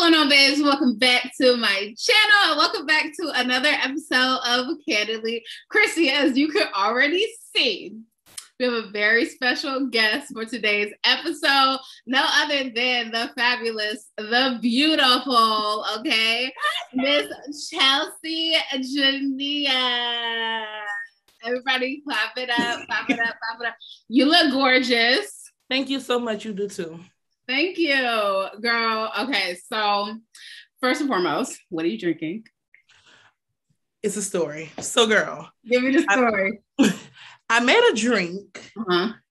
going on, babes? Welcome back to my channel and welcome back to another episode of Candidly Chrissy. As you can already see, we have a very special guest for today's episode. No other than the fabulous, the beautiful, okay, Miss Chelsea Jania. Everybody clap it up, clap it up, clap it up. You look gorgeous. Thank you so much. You do too. Thank you, girl. Okay, so first and foremost, what are you drinking? It's a story. So, girl, give me the story. I made a drink,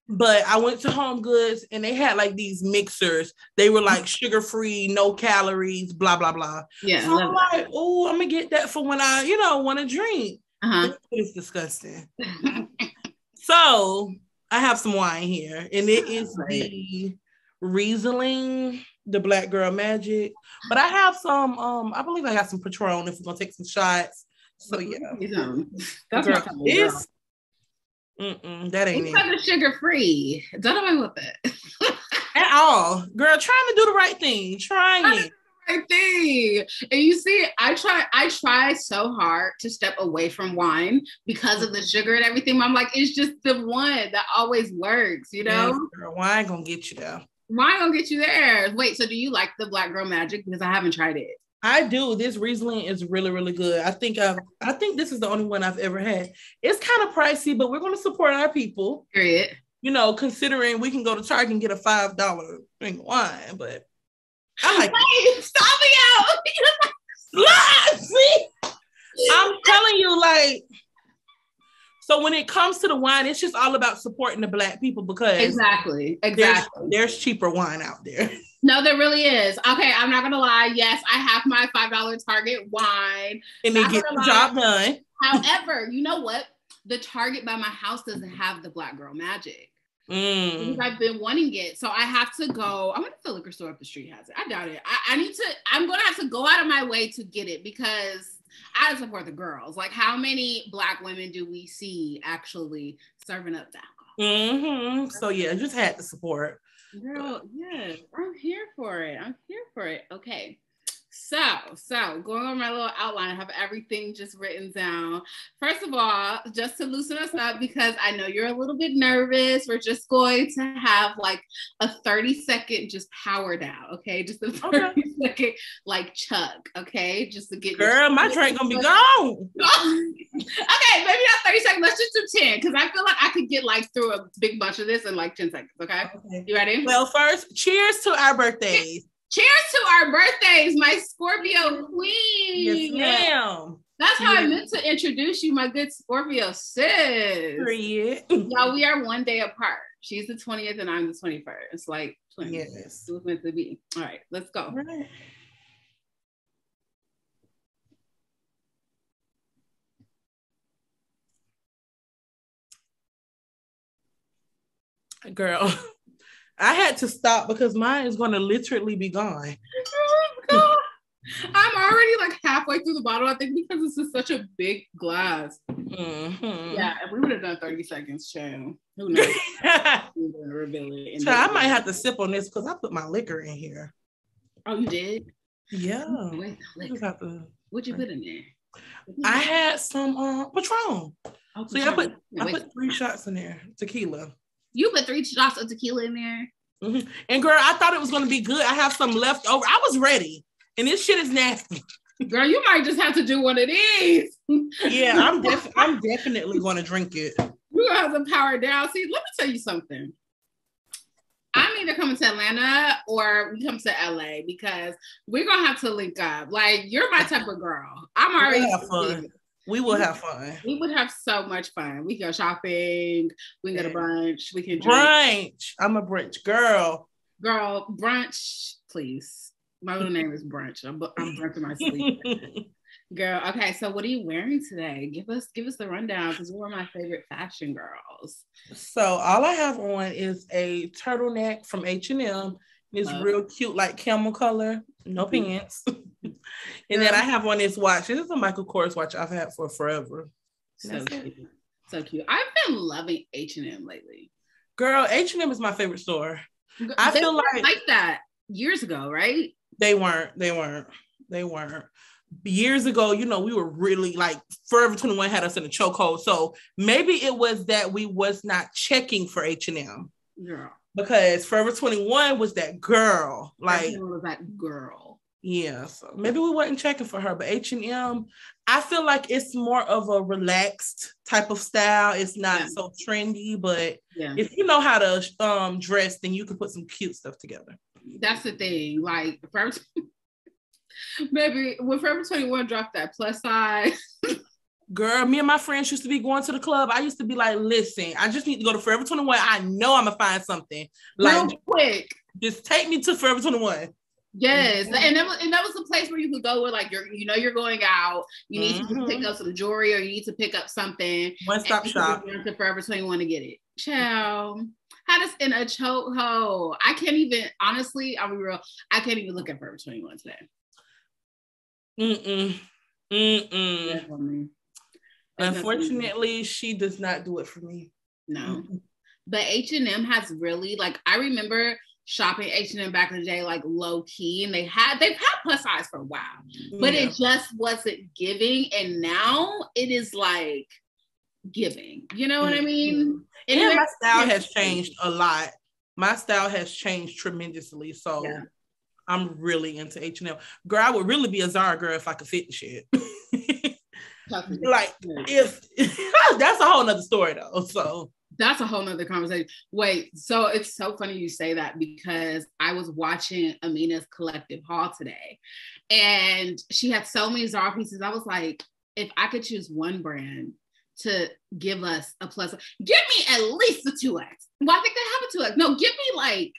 but I went to Home Goods and they had like these mixers. They were like sugar-free, no calories, blah, blah, blah. Yeah. So I'm like, oh, I'm going to get that for when I, want to drink. It's disgusting. So I have some wine here and it is the Riesling, the Black Girl Magic. But I have some, I believe I got some Patron if we're going to take some shots. So yeah. That's girl, it's that ain't it's it. Sugar-free. Don't know with it. At all. Girl, trying to do the right thing. Trying right thing. And you see, I try so hard to step away from wine because of the sugar and everything. I'm like, it's just the one that always works, you know? Yes, girl, wine gonna get you there. Wine gonna get you there. Wait, so do you like the Black Girl Magic? Because I haven't tried it. I do. This Riesling is really, really good. I think this is the only one I've ever had. It's kind of pricey, but we're going to support our people. Period. Considering we can go to Target and get a $5 thing of wine, but I like it. Stop me out. See? I'm telling you, so when it comes to the wine, it's just all about supporting the Black people because exactly. There's cheaper wine out there. No, there really is. Okay, I'm not gonna lie. Yes, I have my $5 Target wine. And they get the job done. However, you know what? The Target by my house doesn't have the Black Girl Magic. Because I've been wanting it. So I have to go. I wonder if the liquor store up the street has it. I doubt it. I'm gonna have to go out of my way to get it because I support the girls. Like, how many Black women do we see actually serving up the alcohol? So yeah, just had to support. Girl, yes, I'm here for it. Okay. So going on my little outline, I have everything just written down. First of all, just to loosen us up, because I know you're a little bit nervous, we're just going to have like a 30-second just power down, okay? Just a 30-second like chug, okay? Just to get girl, my drink gonna be gone. Okay, maybe not 30 seconds. Let's just do 10, because I feel like I could get like through a big bunch of this in like 10 seconds, okay? You ready? Well, first, cheers to our birthdays. Cheers to our birthdays, my Scorpio queen. Yes, ma'am. That's how I meant to introduce you, my good Scorpio sis. Y'all, we are one day apart. She's the 20th and I'm the 21st. It's like 20. Yes. It was meant to be. All right, let's go. Right. Girl, I had to stop because mine is going to literally be gone. I'm already like halfway through the bottle, I think, because this is such a big glass. Yeah, if we would have done 30 seconds, child, who knows? So I might have to sip on this because I put my liquor in here. Oh, you did? Yeah. What'd you put in there? I had some Patron. Oh, so yeah, I put 3 shots in there, tequila. You put 3 shots of tequila in there? And girl, I thought it was going to be good. I have some left over. I was ready. And this shit is nasty. Girl, you might just have to do one of these. Yeah, I'm definitely going to drink it. We're going to have to power down. See, let me tell you something. I'm either coming to Atlanta or we come to LA because we're going to have to link up. Like, you're my type of girl. I'm already... We will have fun. We would have so much fun. We can go shopping. We can go to brunch. We can drink. Brunch. I'm a brunch girl. Girl, brunch, please. My little name is Brunch. I'm brunching my sleep. Girl, okay, so what are you wearing today? Give us the rundown because we're my favorite fashion girls. So all I have on is a turtleneck from H&M. It's real cute, like camel color, no pants. And then I have on this watch. This is a Michael Kors watch I've had for forever. So cute. So cute. I've been loving H&M lately. Girl, H&M is my favorite store. I feel like that years ago, right? They weren't. Years ago, you know, we were really like Forever 21 had us in a chokehold. So maybe it was that we was not checking for H&M. Girl. Because Forever 21 was that girl. Like was that girl. Yeah. So maybe we weren't checking for her. But H&M, I feel like it's more of a relaxed type of style. It's not so trendy, but if you know how to dress, then you can put some cute stuff together. That's the thing. Like maybe when Forever 21 dropped that plus size. Girl, me and my friends used to be going to the club. I used to be like, listen, I just need to go to Forever 21. I know I'm gonna find something. Like real quick. Just take me to Forever 21. Yes. And that was a place where you could go where like you're going out. You need to pick up some jewelry or you need to pick up something. One-stop shop. To Forever 21 to get it. Ciao. Had us in a chokehold. I can't even, honestly, I'll be real, I can't even look at Forever 21 today. Definitely. Unfortunately, she does not do it for me. No. But H&M has really, like, I remember shopping H&M back in the day, like low key, and they've had plus size for a while, but it just wasn't giving. And now it is like giving, you know what I mean? And my style has changed a lot. My style has changed tremendously. So I'm really into H&M. Girl, I would really be a Zara girl if I could fit the shit. Like if that's a whole nother story though. So that's a whole nother conversation. Wait, so it's so funny you say that because I was watching Amina's collective haul today and she had so many Zara pieces. I was like, if I could choose one brand to give us a plus, give me at least a 2X. Well, I think they have a 2X. No, give me like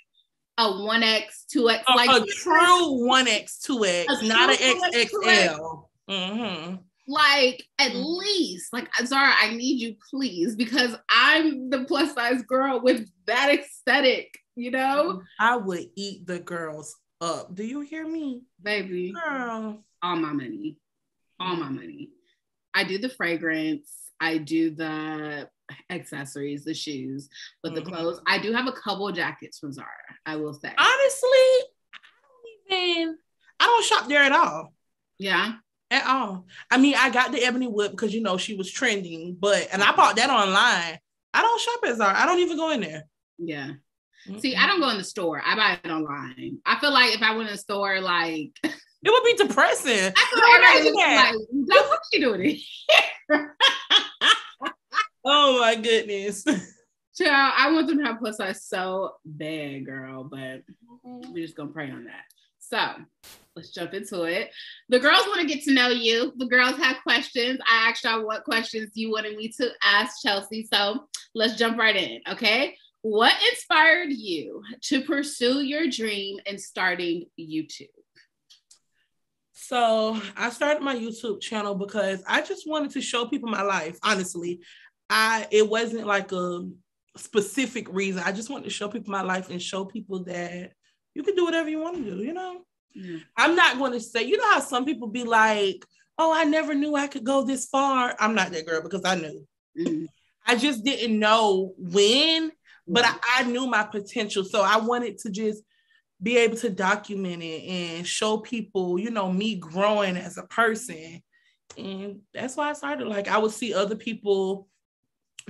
a 1X, 2X. Like a true 1X, 2X, not an XXL. Mm-hmm. Like at least, like Zara, I need you, please, because I'm the plus size girl with that aesthetic, you know? I would eat the girls up. Do you hear me? Baby. Girl. All my money. All my money. I do the fragrance. I do the accessories, the shoes, but the clothes. I do have a couple of jackets from Zara, I will say. Honestly, I don't shop there at all. Yeah. At all. I mean, I got the ebony whip because you know she was trending, and I bought that online. I don't shop at Zara. I don't even go in there. Yeah. See, I don't go in the store. I buy it online. I feel like if I went in the store, like it would be depressing. I feel like what's she doing here? Oh my goodness. Child, I want them to have plus size so bad, girl, but we're just gonna pray on that. So let's jump into it. The girls want to get to know you. The girls have questions. I asked y'all what questions you wanted me to ask Chelsea. So let's jump right in, okay? What inspired you to pursue your dream in starting YouTube? So I started my YouTube channel because I just wanted to show people my life. Honestly, it wasn't like a specific reason. I just wanted to show people my life and show people that you can do whatever you want to do, you know? Yeah. I'm not going to say, you know how some people be like, oh, I never knew I could go this far. I'm not that girl because I knew. I just didn't know when, but I knew my potential. So I wanted to just be able to document it and show people, you know, me growing as a person. And that's why I started. Like I would see other people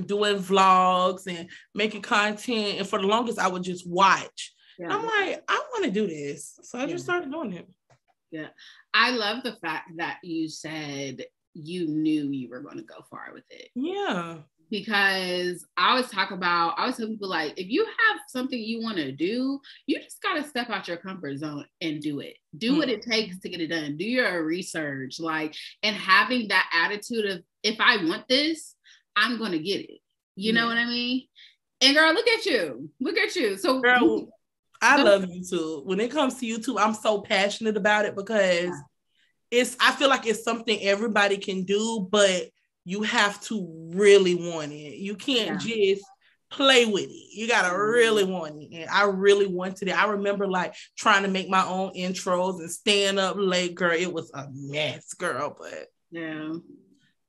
doing vlogs and making content. And for the longest, I would just watch. Yeah. I'm like, I want to do this. So I just started doing it. Yeah. I love the fact that you said you knew you were going to go far with it. Yeah. Because I always tell people like, if you have something you want to do, you just got to step out your comfort zone and do it. Do what it takes to get it done. Do your research, like, and having that attitude of, if I want this, I'm going to get it. You know what I mean? And girl, look at you. So girl, I love YouTube. When it comes to YouTube, I'm so passionate about it because I feel like it's something everybody can do, but you have to really want it. You can't just play with it. You got to really want it. And I really wanted it. I remember like trying to make my own intros and staying up late, girl. It was a mess, girl, but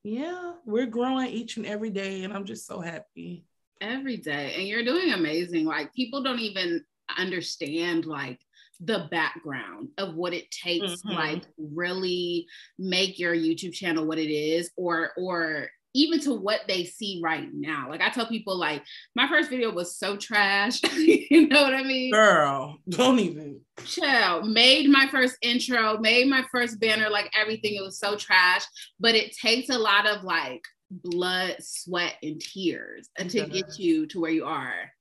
yeah, we're growing each and every day, and I'm just so happy. Every day. And you're doing amazing. Like, people don't even understand, like, the background of what it takes to like really make your YouTube channel what it is, or even to what they see right now. Like I tell people, like, my first video was so trash. You know what I mean? Girl, don't even. Chill. Made my first intro, made my first banner, like everything. It was so trash. But it takes a lot of like blood, sweat, and tears to get you to where you are.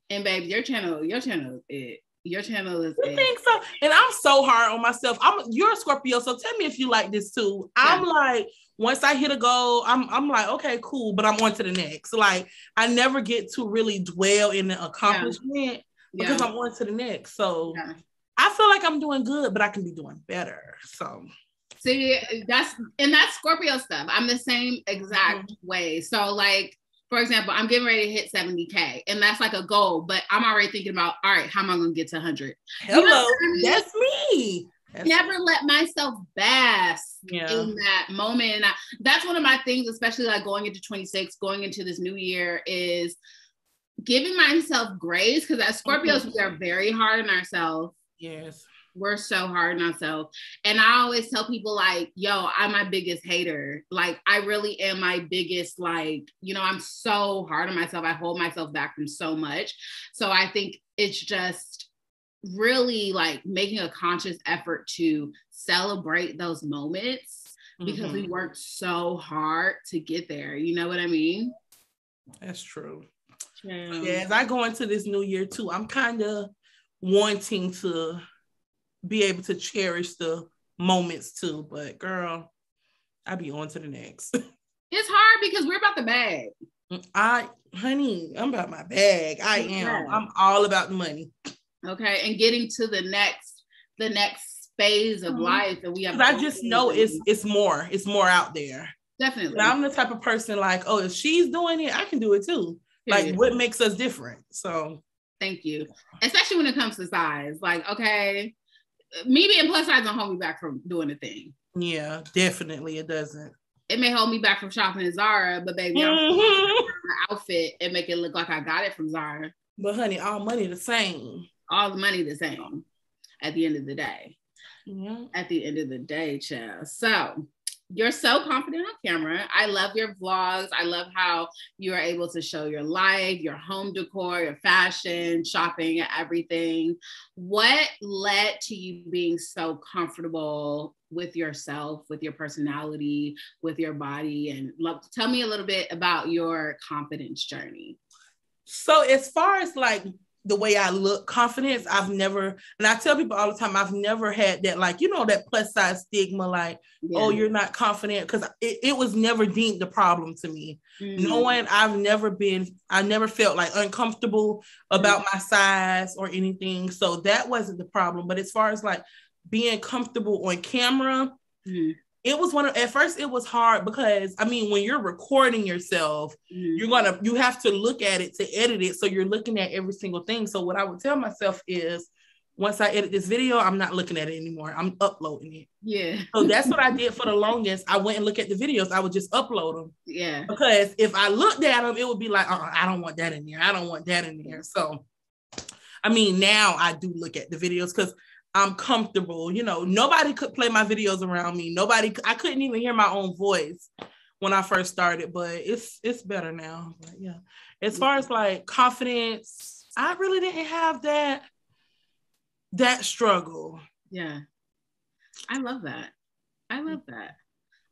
And babe, your channel is it. Your channel is you think so? And I'm so hard on myself. You're a Scorpio, so tell me if you like this too. Yeah. I'm like, once I hit a goal, I'm like, okay, cool, but I'm on to the next. Like, I never get to really dwell in the accomplishment because I'm on to the next. So I feel like I'm doing good, but I can be doing better. So see, that's Scorpio stuff. I'm the same exact way. So like, for example, I'm getting ready to hit 70K, and that's like a goal, but I'm already thinking about, all right, how am I going to get to 100? Hello, you know I mean? That's me. Never let myself bask in that moment. And that's one of my things, especially like going into 26, going into this new year, is giving myself grace, because as Scorpios, we are very hard on ourselves. Yes. We're so hard on ourselves. And I always tell people like, yo, I'm my biggest hater. Like, I really am my biggest, like, you know, I'm so hard on myself. I hold myself back from so much. So I think it's just really like making a conscious effort to celebrate those moments, because we worked so hard to get there. You know what I mean? That's true. Yeah, as I go into this new year too, I'm kind of wanting to be able to cherish the moments too, but girl, I be on to the next. It's hard because we're about the bag. Honey, I'm about my bag. I am. I'm all about the money. Okay, and getting to the next phase of life that we have. I just know it's more out there. Definitely. And I'm the type of person like, oh, if she's doing it, I can do it too. Like, what makes us different? So thank you. Especially when it comes to size. Like, okay, me being plus size don't hold me back from doing a thing. Yeah, definitely it doesn't. It may hold me back from shopping at Zara, but baby, I'm an outfit and make it look like I got it from Zara. But honey, all money the same. All the money the same at the end of the day. Yeah. At the end of the day, child. So you're so confident on camera. I love your vlogs. I love how you are able to show your life, your home decor, your fashion, shopping, everything. What led to you being so comfortable with yourself, with your personality, with your body? And tell me a little bit about your confidence journey. So as far as like the way I look, confidence, I've never, and I tell people all the time, I've never had that, like, you know, that plus size stigma, like, oh, you're not confident, because it was never deemed a problem to me. Knowing I never felt like uncomfortable about my size or anything. So that wasn't the problem. But as far as like being comfortable on camera, it was at first it was hard, because I mean, when you're recording yourself, you have to look at it to edit it. So you're looking at every single thing. So what I would tell myself is, once I edit this video, I'm not looking at it anymore. I'm uploading it. Yeah. So that's what I did for the longest. I went and looked at the videos. I would just upload them. Yeah. Because if I looked at them, it would be like, I don't want that in there. I don't want that in there. So, I mean, now I do look at the videos because I'm comfortable. You know, nobody could play my videos around me. I couldn't even hear my own voice when I first started, but it's better now. But yeah, as far as like confidence, I really didn't have that struggle. Yeah. I love that.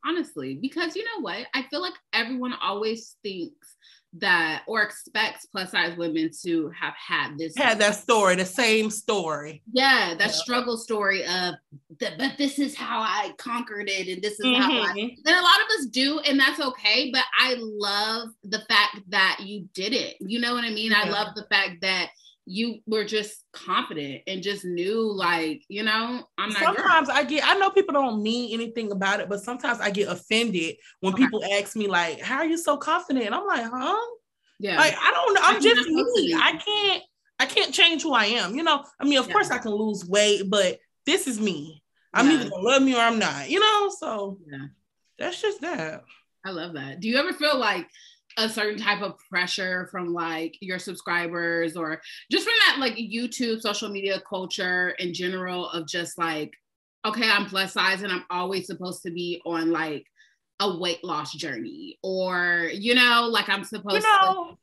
Honestly, because you know what? I feel like everyone always thinks that, or expects plus size women to have had that story, the same story. Yeah, that struggle story of, but this is how I conquered it, and this is how I, and a lot of us do, and that's okay, but I love the fact that you did it. You know what I mean? Yeah. I love the fact that you were just confident and just knew, like, you know, I'm not. Sometimes I know people don't mean anything about it, but sometimes I get offended when people ask me, like, how are you so confident? And I'm like, huh? Yeah. Like, I don't know. I'm just me. I can't change who I am. You know, I mean, of course I can lose weight, but this is me. I'm either gonna love me or I'm not, you know? So that's just that. I love that. Do you ever feel like a certain type of pressure from like your subscribers or just from that like YouTube, social media culture in general of just like, okay, I'm plus size and I'm always supposed to be on like a weight loss journey, or, you know, like I'm supposed to.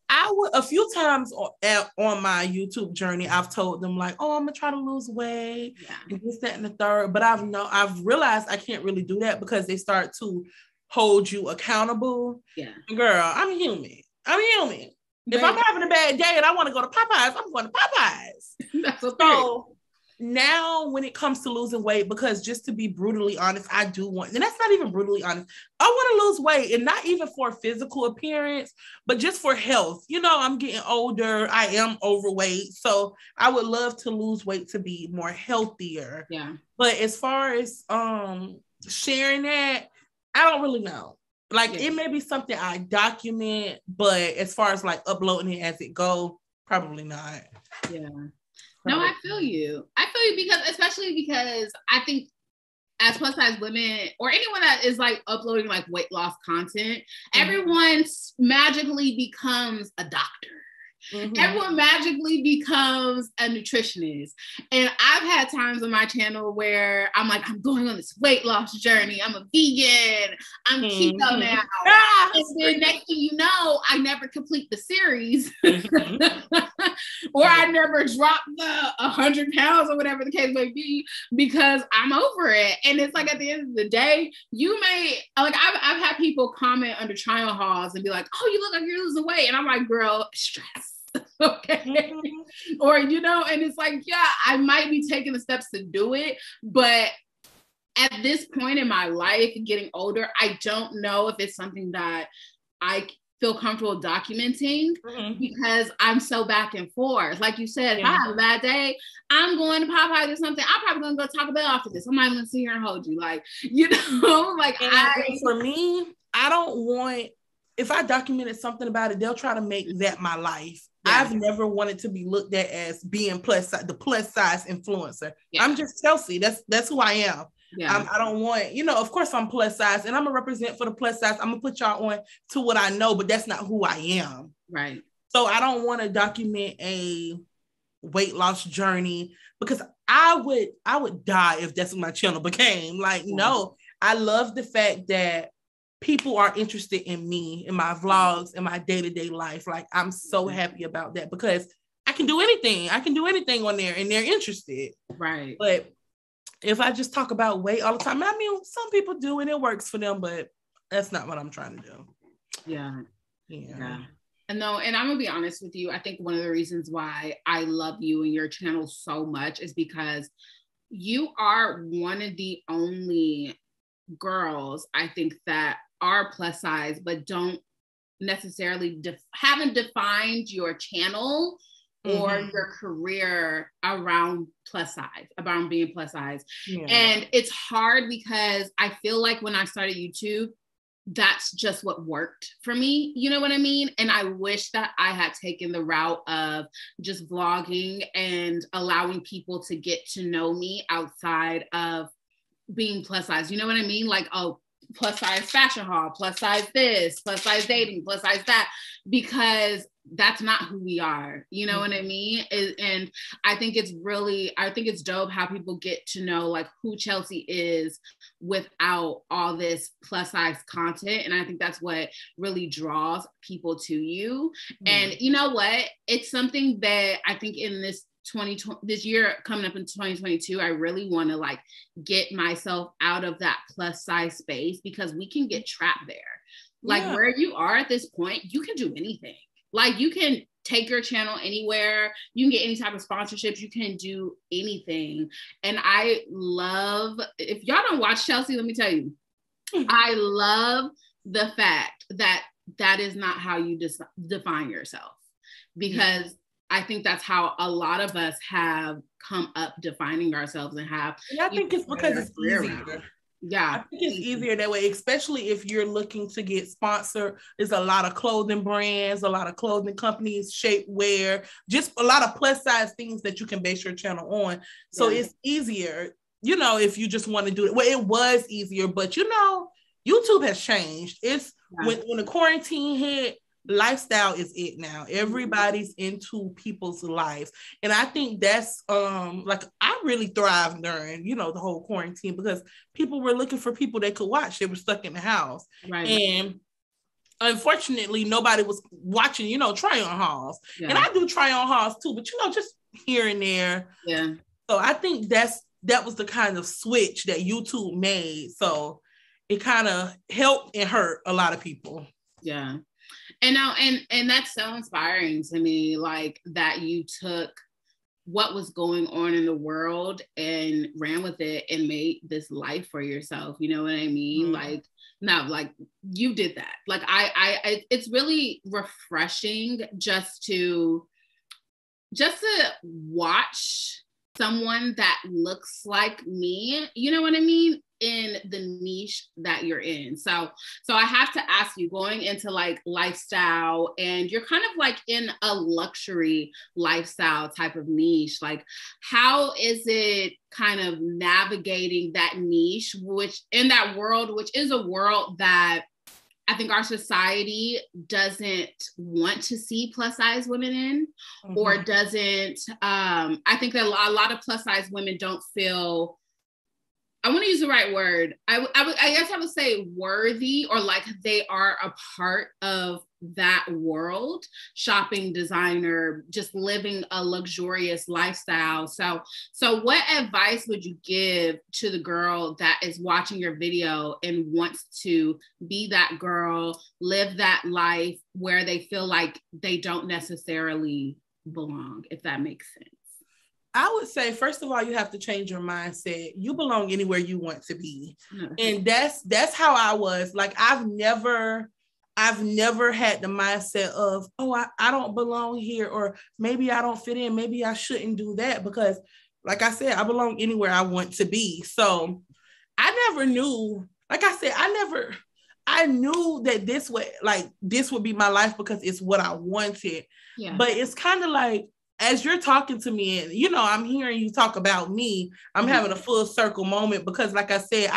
I would a few times on my YouTube journey, I've told them like, oh, I'm gonna try to lose weight and this, that, and the third. But I've realized I can't really do that because they start to hold you accountable. Yeah. Girl, I'm human. Right. If I'm having a bad day and I want to go to Popeyes, I'm going to Popeyes. That's okay. So now when it comes to losing weight, because just to be brutally honest, I do want, and that's not even brutally honest, I want to lose weight, and not even for physical appearance, but just for health. You know, I'm getting older, I am overweight, so I would love to lose weight to be more healthier. Yeah. But as far as sharing that, I don't really know. Like it may be something I document, but as far as like uploading it as it go, probably not. Yeah. No, I feel you. Especially because I think as plus size women or anyone that is like uploading like weight loss content, everyone magically becomes a doctor. Everyone magically becomes a nutritionist. And I've had times on my channel where I'm like, I'm going on this weight loss journey. I'm a vegan. I'm keto now. And then next thing you know, I never complete the series. Or I never drop the 100 pounds or whatever the case may be because I'm over it. And it's like at the end of the day, you may, like I've had people comment under trial hauls and be like, oh, you look like you're losing weight. And I'm like, girl, stress. Okay. Or, you know, and it's like, yeah, I might be taking the steps to do it, but at this point in my life, getting older, I don't know if it's something that I feel comfortable documenting because I'm so back and forth. Like you said, if I have a bad day, I'm going to Popeyes or something. I'm probably going to go Taco Bell after this. I'm not even going to sit here and hold you. Like, you know, like for me, I don't want, if I documented something about it, they'll try to make that my life. Yeah. I've never wanted to be looked at as being the plus size influencer. Yeah. I'm just Chelsea. That's who I am. Yeah. I don't want, you know, of course I'm plus size and I'm gonna represent for the plus size. I'm gonna put y'all on to what I know, but that's not who I am. Right. So I don't want to document a weight loss journey because I would die if that's what my channel became. Like, no, I love the fact that people are interested in me, in my vlogs, in my day-to-day life. Like, I'm so happy about that because I can do anything. I can do anything on there and they're interested. Right. But if I just talk about weight all the time, I mean, some people do and it works for them, but that's not what I'm trying to do. Yeah. And no, and I'm gonna be honest with you. I think one of the reasons why I love you and your channel so much is because you are one of the only girls, I think, that are plus size, but don't necessarily haven't defined your channel or your career around plus size, around being plus size. Yeah. And it's hard because I feel like when I started YouTube, that's just what worked for me. You know what I mean? And I wish that I had taken the route of just vlogging and allowing people to get to know me outside of being plus size. You know what I mean? Like, oh, plus size fashion haul, plus size this, plus size dating, plus size that, because that's not who we are. You know what I mean? And I think it's dope how people get to know like who Chelsea is without all this plus size content. And I think that's what really draws people to you. And you know what? It's something that I think in this year coming up in 2022, I really want to like get myself out of that plus size space because we can get trapped there. Like where you are at this point, you can do anything. Like you can take your channel anywhere. You can get any type of sponsorships. You can do anything. And I love, if y'all don't watch Chelsea, let me tell you, I love the fact that that is not how you define yourself, because I think that's how a lot of us have come up defining ourselves and have. And I think it's because it's easier. Yeah. I think it's easier that way, especially if you're looking to get sponsored. There's a lot of clothing brands, a lot of clothing companies, shapewear, just a lot of plus size things that you can base your channel on. So it's easier, you know, if you just want to do it. Well, it was easier, but you know, YouTube has changed. It's when the quarantine hit, lifestyle is it now. Everybody's into people's lives. And I think that's like I really thrived during, you know, the whole quarantine because people were looking for people they could watch. They were stuck in the house. Right. And unfortunately, nobody was watching, you know, try on hauls. Yeah. And I do try on hauls too, but you know, just here and there. Yeah. So I think that was the kind of switch that YouTube made. So it kind of helped and hurt a lot of people. Yeah. And now, and that's so inspiring to me, like that you took what was going on in the world and ran with it and made this life for yourself. You know what I mean? Mm-hmm. Like, no, like you did that. Like I it's really refreshing just to watch someone that looks like me, you know what I mean, in the niche that you're in. So I have to ask you, going into like lifestyle, and you're kind of like in a luxury lifestyle type of niche, like how is it kind of navigating that niche, which in that world, which is a world that I think our society doesn't want to see plus size women in, mm-hmm. or doesn't, I think that a lot of plus size women don't feel, I want to use the right word. I guess I would say worthy, or like they are a part of that world, shopping, designer, just living a luxurious lifestyle. So what advice would you give to the girl that is watching your video and wants to be that girl, live that life where they feel like they don't necessarily belong, if that makes sense? I would say, first of all, you have to change your mindset. You belong anywhere you want to be. Mm-hmm. And that's how I was. Like, I've never had the mindset of, oh, I don't belong here, or maybe I don't fit in. Maybe I shouldn't do that, because like I said, I belong anywhere I want to be. So I never knew, like I said, I knew that this would be my life because it's what I wanted. Yeah. But it's kind of like, as you're talking to me and, you know, I'm hearing you talk about me, I'm mm-hmm. having a full circle moment, because like I said,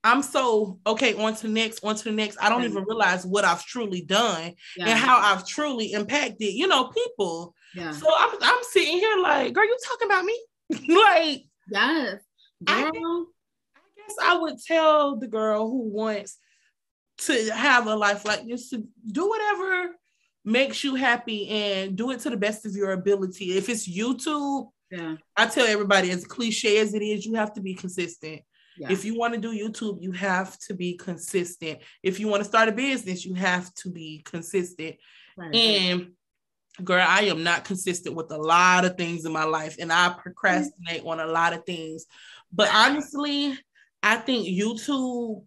I'm so, okay, on to the next. I don't even realize what I've truly done and how I've truly impacted, you know, people. Yeah. So I'm sitting here like, girl, you talking about me? Like, yes, girl. I guess I would tell the girl who wants to have a life like this to do whatever makes you happy and do it to the best of your ability. If it's YouTube, I tell everybody, as cliche as it is, you have to be consistent. Yeah. If you want to do YouTube, you have to be consistent. If you want to start a business, you have to be consistent. Right. And girl, I am not consistent with a lot of things in my life, and I procrastinate on a lot of things. But honestly, I think YouTube,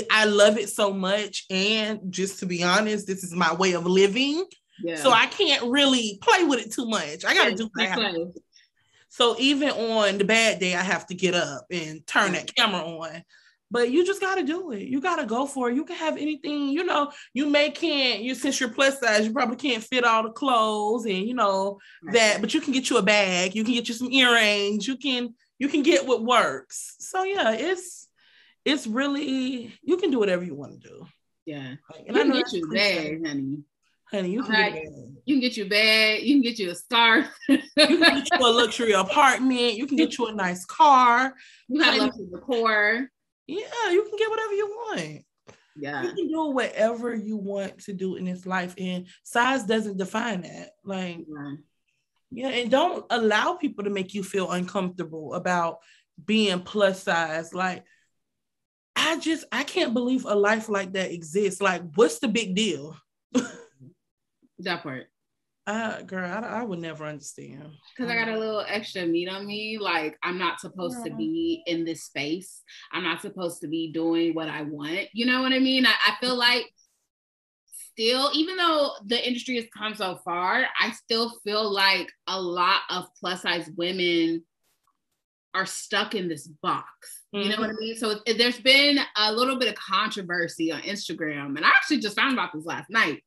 I love it so much. And just to be honest, this is my way of living. Yeah. So I can't really play with it too much. I got to do what I have to do. So even on the bad day, I have to get up and turn that camera on. But you just got to do it. You got to go for it. You can have anything, you know, since you're plus size, you probably can't fit all the clothes and, you know, that, but you can get you a bag. You can get you some earrings. You can get what works. So yeah, it's really, you can do whatever you want to do. Yeah. And I know get you a bag, honey. Honey, you can get a bag. You can get you a bag. You can get you a scarf. You can get you a luxury apartment. You can get you a nice car. You have luxury decor. Yeah, you can get whatever you want. Yeah. You can do whatever you want to do in this life. And size doesn't define that. Like, yeah, and don't allow people to make you feel uncomfortable about being plus size. Like, I can't believe a life like that exists. Like, what's the big deal? That part. Girl, I would never understand. Because I got a little extra meat on me. Like, I'm not supposed to be in this space. I'm not supposed to be doing what I want. You know what I mean? I feel like still, even though the industry has come so far, I still feel like a lot of plus size women are stuck in this box. You know what I mean? So there's been a little bit of controversy on Instagram. And I actually just found about this last night.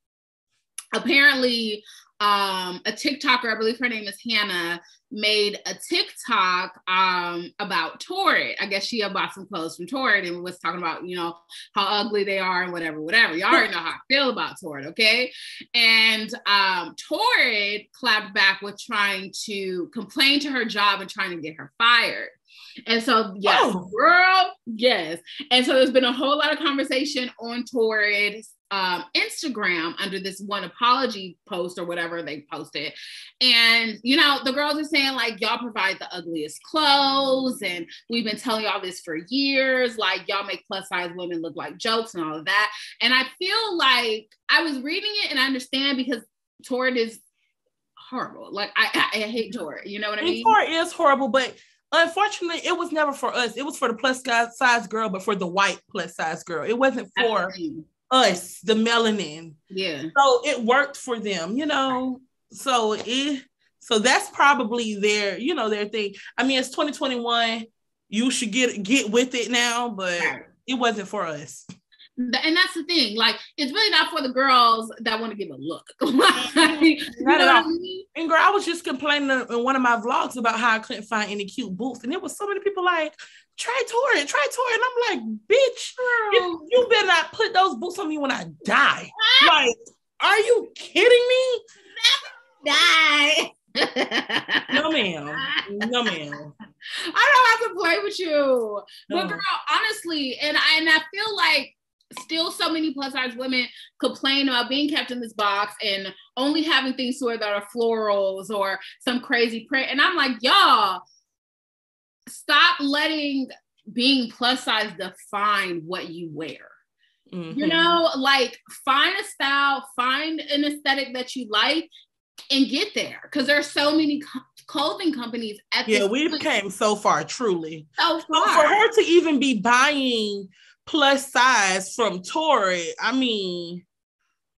Apparently, a TikToker, I believe her name is Hannah, made a TikTok about Torrid. I guess she had bought some clothes from Torrid and was talking about, you know, how ugly they are and whatever. Y'all already know how I feel about Torrid, okay? And Torrid clapped back with trying to complain to her job and trying to get her fired. And so, yes, girl, yes. And so there's been a whole lot of conversation on Torrid's Instagram under this one apology post or whatever they posted. And, you know, the girls are saying, like, y'all provide the ugliest clothes. And we've been telling y'all this for years. Like, y'all make plus size women look like jokes and all of that. And I feel like I was reading it and I understand because Torrid is horrible. Like, I hate Torrid. You know what I mean? Torrid is horrible, but unfortunately, it was never for us. It was for the plus size girl, but for the white plus size girl. It wasn't for us, the melanin. Yeah. So it worked for them, you know. So that's probably their, you know, their thing. I mean, it's 2021. You should get with it now, but it wasn't for us. And that's the thing. Like, it's really not for the girls that want to give a look. Not at all. I mean? And girl, I was just complaining in one of my vlogs about how I couldn't find any cute boots, and there was so many people like, try Torrid. And I'm like, bitch, you better not put those boots on me when I die. Like, are you kidding me? Die. No, ma'am. No, ma'am. I don't have to play with you. No. But girl, honestly, and I feel like still so many plus size women complain about being kept in this box and only having things to wear that are florals or some crazy print. And I'm like, y'all, stop letting being plus size define what you wear. Mm-hmm. You know, like, find a style, find an aesthetic that you like and get there. Because there are so many clothing companies at this we came so far, truly. So far. So for her to even be buying plus size from Torrid, I mean,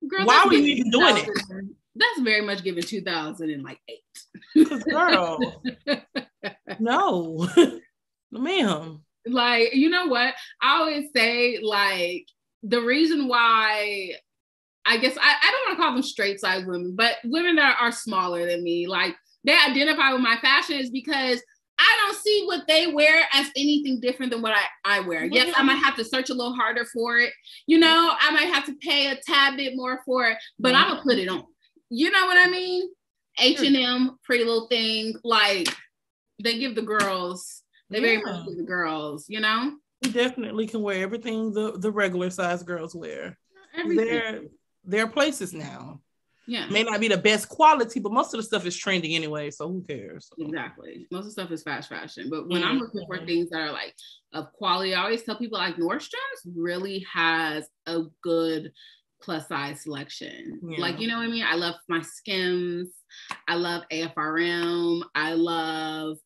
girl, why were you even doing it? That's very much given 2008. Girl, no, ma'am. Like, you know what? I always say, like, the reason why, I guess, I don't want to call them straight size women, but women that are smaller than me, like, they identify with my fashion is because I don't see what they wear as anything different than what I wear. Yes, I might have to search a little harder for it. You know, I might have to pay a tad bit more for it, but I'm gonna put it on. You know what I mean? H&M, Pretty Little Thing, like, they give the girls, they very much give the girls, you know? You definitely can wear everything the regular size girls wear. There are places now. Yeah. May not be the best quality, but most of the stuff is trending anyway, so who cares? Exactly. Most of the stuff is fast fashion. But when I'm looking for things that are like of quality, I always tell people like Nordstrom's really has a good plus size selection. Yeah. Like, you know what I mean? I love my Skims. I love AFRM. I love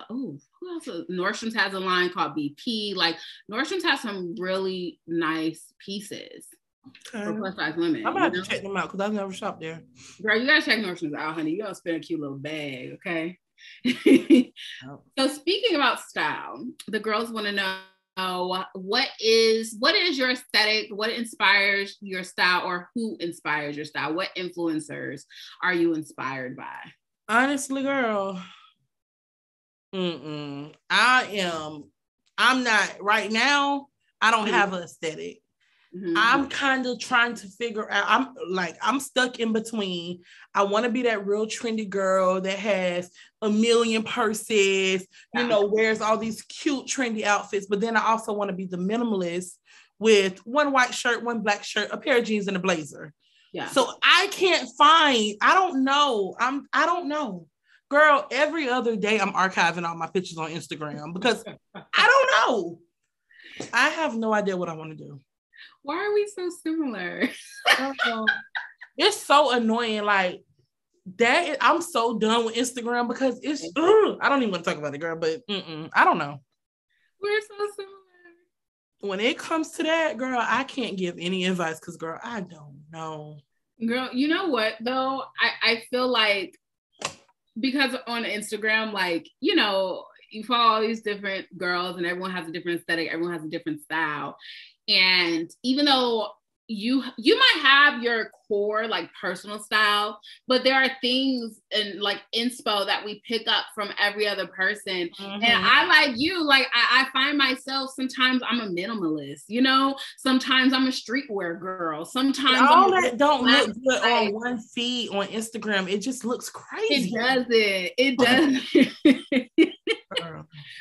who else? Nordstrom's has a line called BP. Like, Nordstrom's has some really nice pieces. For plus size women. I'm gonna have to check them out because I've never shopped there. Girl, you gotta check Nordstrom's out, honey. You gotta spend a cute little bag, okay? So speaking about style, the girls want to know what is your aesthetic, what inspires your style, or who inspires your style? What influencers are you inspired by? Honestly, girl, I'm not right now. I don't have an aesthetic. Mm-hmm. I'm kind of trying to figure out, I'm stuck in between. I want to be that real trendy girl that has a million purses, you know, wears all these cute trendy outfits, but then I also want to be the minimalist with one white shirt, one black shirt, a pair of jeans, and a blazer. Yeah. So I can't find, I don't know. Girl, every other day I'm archiving all my pictures on Instagram because I don't know. I have no idea what I want to do. Why are we so similar? It's so annoying. Like, that, I'm so done with Instagram because it's, I don't even want to talk about it, girl, but I don't know. We're so similar. When it comes to that, girl, I can't give any advice because, girl, I don't know. Girl, you know what, though? I feel like, because on Instagram, like, you know, you follow all these different girls and everyone has a different aesthetic, everyone has a different style. And even though you might have your core like personal style, but there are things in like inspo that we pick up from every other person. And I like you, like I find myself sometimes I'm a minimalist, you know, sometimes I'm a streetwear girl, sometimes all that don't look good on one feed on Instagram. It just looks crazy. It doesn't.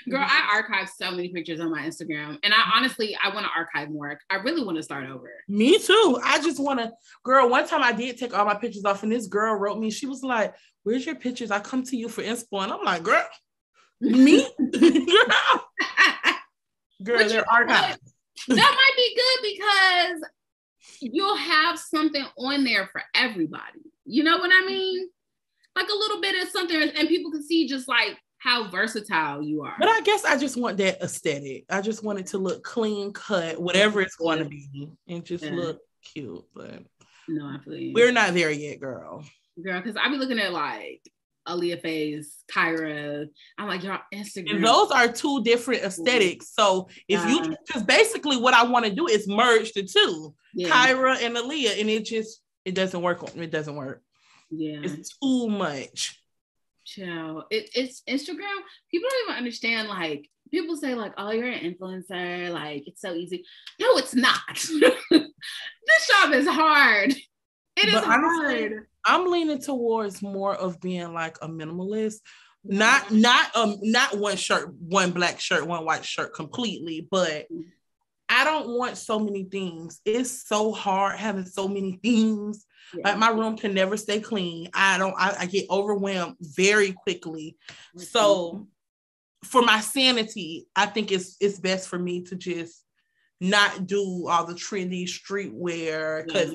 Girl, I archive so many pictures on my Instagram, and I want to archive more. I really want to start over. Me too. I just want to, girl, one time I did take all my pictures off, and this girl wrote me, she was like, where's your pictures? I come to you for inspo. And I'm like, girl, me? Girl, they're archived. That might be good because you'll have something on there for everybody. You know what I mean? Like a little bit of something, and people can see just like how versatile you are. But I guess I just want that aesthetic. I just want it to look clean cut, whatever it's going to be, and just look cute. But no, I feel you. We're not there yet, girl. Girl, because I be looking at like Aaliyah Faye's, Kyra. I'm like, y'all Instagram. And those are two different aesthetics. So if you, because basically what I want to do is merge the two, Kyra and Aaliyah, and it doesn't work. It doesn't work. Yeah, it's too much. Chill. It's Instagram. People don't even understand. Like people say, like, "Oh, you're an influencer. Like it's so easy." No, it's not. This job is hard. It is hard. I'm leaning towards more of being like a minimalist. Not one shirt, one black shirt, one white shirt completely, but I don't want so many things. It's so hard having so many things. Like my room can never stay clean. I get overwhelmed very quickly. So for my sanity, I think it's best for me to just not do all the trendy streetwear, because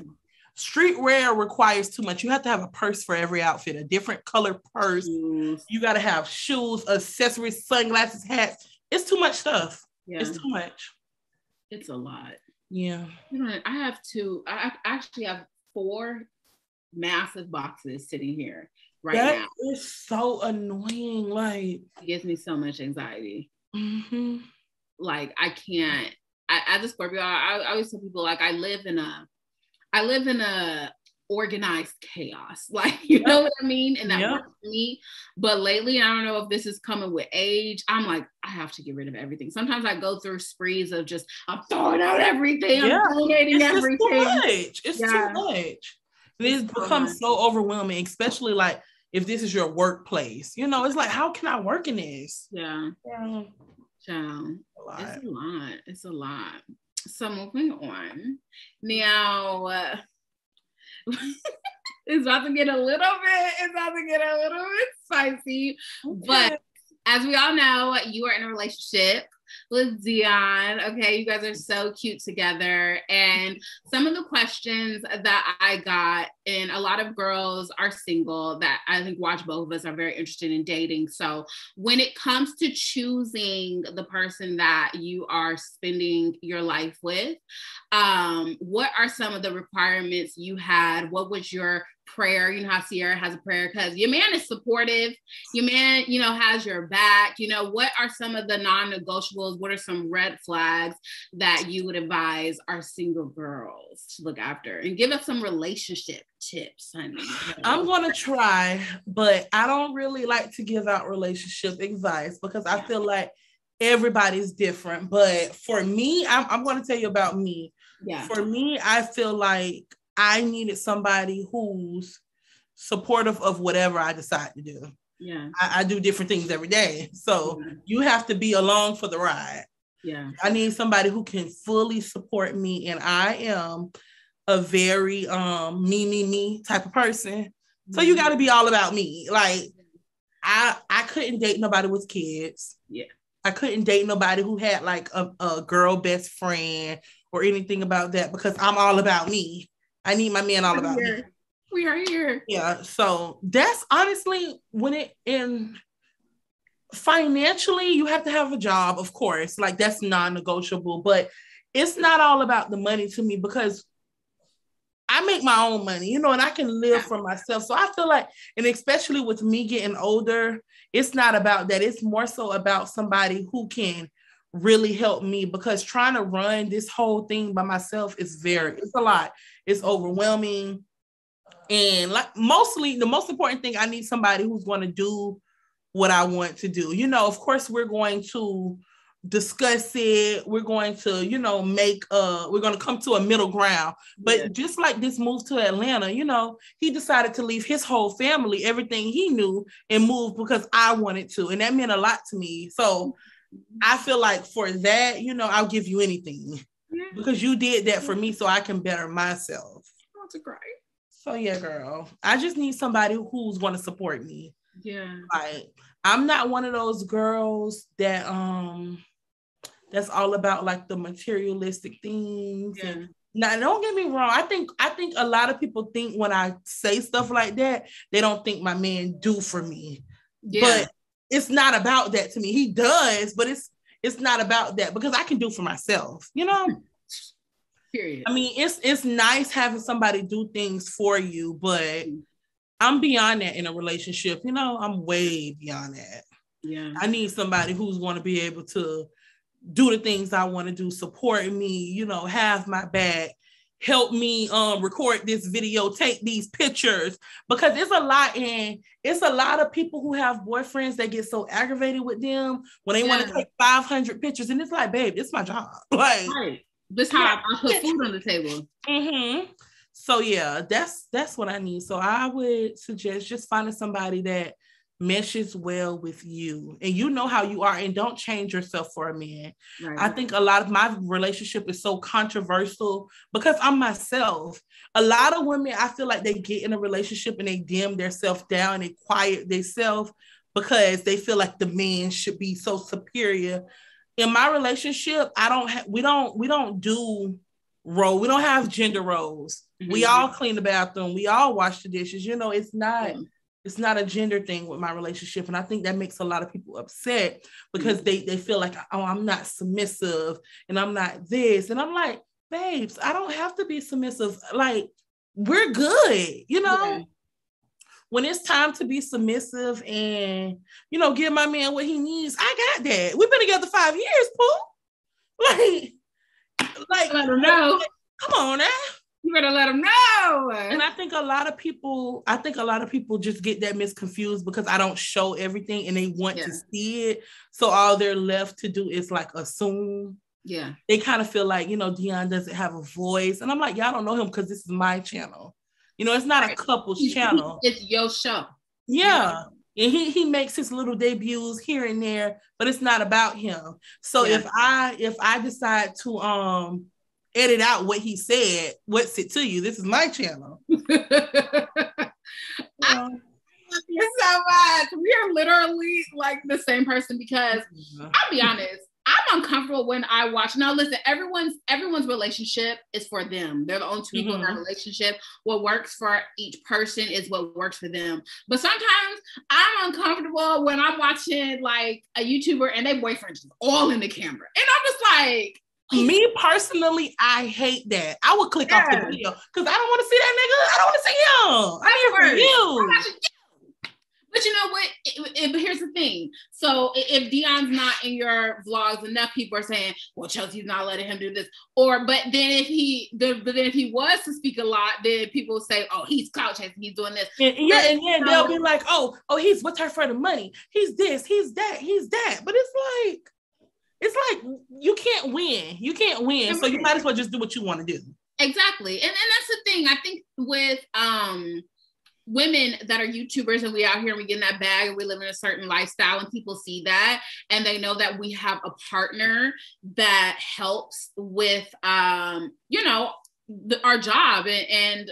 streetwear requires too much. You have to have a purse for every outfit, a different color purse. You got to have shoes, accessories, sunglasses, hats. It's too much stuff. It's too much. It's a lot. Yeah. You know, I actually have 4 massive boxes sitting here now. That is so annoying. Like, it gives me so much anxiety. Like I can't. As a Scorpio, I always tell people like I live in a organized chaos. Like, you know what I mean? And that works for me. But lately, I don't know if this is coming with age. I'm like, I have to get rid of everything. Sometimes I go through sprees of just, I'm throwing out everything. I'm donating everything. It's too much. It becomes so overwhelming, especially like if this is your workplace. You know, it's like, how can I work in this? It's a lot. So moving on. Now, it's about to get a little bit spicy. Okay. But as we all know, you are in a relationship with Dion. Okay, you guys are so cute together. And some of the questions that I got, and a lot of girls are single that I think watch both of us are very interested in dating. So when it comes to choosing the person that you are spending your life with, what are some of the requirements you had? What was your prayer? You know how Sierra has a prayer because your man is supportive. Your man, you know, has your back. You know, what are some of the non-negotiables? What are some red flags that you would advise our single girls to look after? And give us some relationship tips, honey. I'm going to try, but I don't really like to give out relationship advice because I feel like everybody's different. But for me, I'm going to tell you about me. For me, I feel like I needed somebody who's supportive of whatever I decide to do. I do different things every day. So you have to be along for the ride. I need somebody who can fully support me. And I am a very me type of person. So you got to be all about me. Like I couldn't date nobody with kids. I couldn't date nobody who had like a girl best friend or anything about that because I'm all about me. I need my man all about me. We are here. Yeah. So that's honestly financially, you have to have a job, of course. Like that's non-negotiable, but it's not all about the money to me because I make my own money, you know, and I can live for myself. So I feel like, and especially with me getting older, it's not about that. It's more so about somebody who can really helped me, because trying to run this whole thing by myself is it's a lot. It's overwhelming. And like mostly the most important thing, I need somebody who's going to do what I want to do. You know, of course, we're going to discuss it. We're going to, you know, we're going to come to a middle ground. But just like this move to Atlanta, you know, he decided to leave his whole family, everything he knew, and move because I wanted to. And that meant a lot to me. So I feel like for that, you know, I'll give you anything because you did that for me so I can better myself. That's great. So yeah, girl, I just need somebody who's going to support me. Yeah. Like, I'm not one of those girls that that's all about like the materialistic things. Yeah. And now, don't get me wrong. I think a lot of people think when I say stuff like that, they don't think my man do for me. Yeah. But it's not about that to me. He does, but it's not about that because I can do for myself, you know? Period. I mean, it's nice having somebody do things for you, but I'm beyond that in a relationship. You know, I'm way beyond that. Yeah. I need somebody who's going to be able to do the things I want to do, support me, you know, have my back, help me record this video, take these pictures, because it's a lot, and it's a lot of people who have boyfriends that get so aggravated with them when they want to take 500 pictures, and it's like, babe, it's my job. Like, right. This is how I put food on the table. Mm-hmm. So yeah, that's what I need. So I would suggest just finding somebody that meshes well with you, and you know how you are, and don't change yourself for a man. Right. I think a lot of my relationship is so controversial because I'm myself. A lot of women, I feel like they get in a relationship and they dim themselves down and quiet themselves because they feel like the man should be so superior. In my relationship, we don't do role. We don't have gender roles. Mm-hmm. We all clean the bathroom. We all wash the dishes. You know, it's not a gender thing with my relationship. And I think that makes a lot of people upset because they feel like, oh, I'm not submissive and I'm not this. And I'm like, babes, I don't have to be submissive. Like, we're good, you know? Yeah. When it's time to be submissive and, you know, give my man what he needs, I got that. We've been together 5 years, Pooh. Like, let him know. Come on now. You better let them know. And I think a lot of people just get that misconfused because I don't show everything and they want to see it. So all they're left to do is like assume. Yeah. They kind of feel like, you know, Dion doesn't have a voice. And I'm like, y'all don't know him because this is my channel. You know, it's not a couple's channel. It's your show. Yeah. And he makes his little debuts here and there, but it's not about him. So if I decide to edit out what he said, what's it to you? This is my channel. I love you so much. We are literally like the same person because I'll be honest, I'm uncomfortable when I watch. Now listen, everyone's relationship is for them. They're the only two people in that relationship. What works for each person is what works for them. But sometimes I'm uncomfortable when I'm watching like a YouTuber and their boyfriend is all in the camera. And I'm just like, me personally, I hate that. I would click off the video because I don't want to see that nigga. I don't want to see him. I'm here for you. But you know what? But here's the thing. So if Dion's not in your vlogs, enough people are saying, "Well, Chelsea's not letting him do this." But then if he was to speak a lot, then people will say, "Oh, he's clout chasing. He's doing this." And they'll be like, "Oh, he's with her for the money. He's this. He's that. He's that." But it's like you can't win. You can't win. So you might as well just do what you want to do. Exactly, and that's the thing. I think with women that are YouTubers and we out here and we get in that bag and we live in a certain lifestyle and people see that and they know that we have a partner that helps with, you know, our job and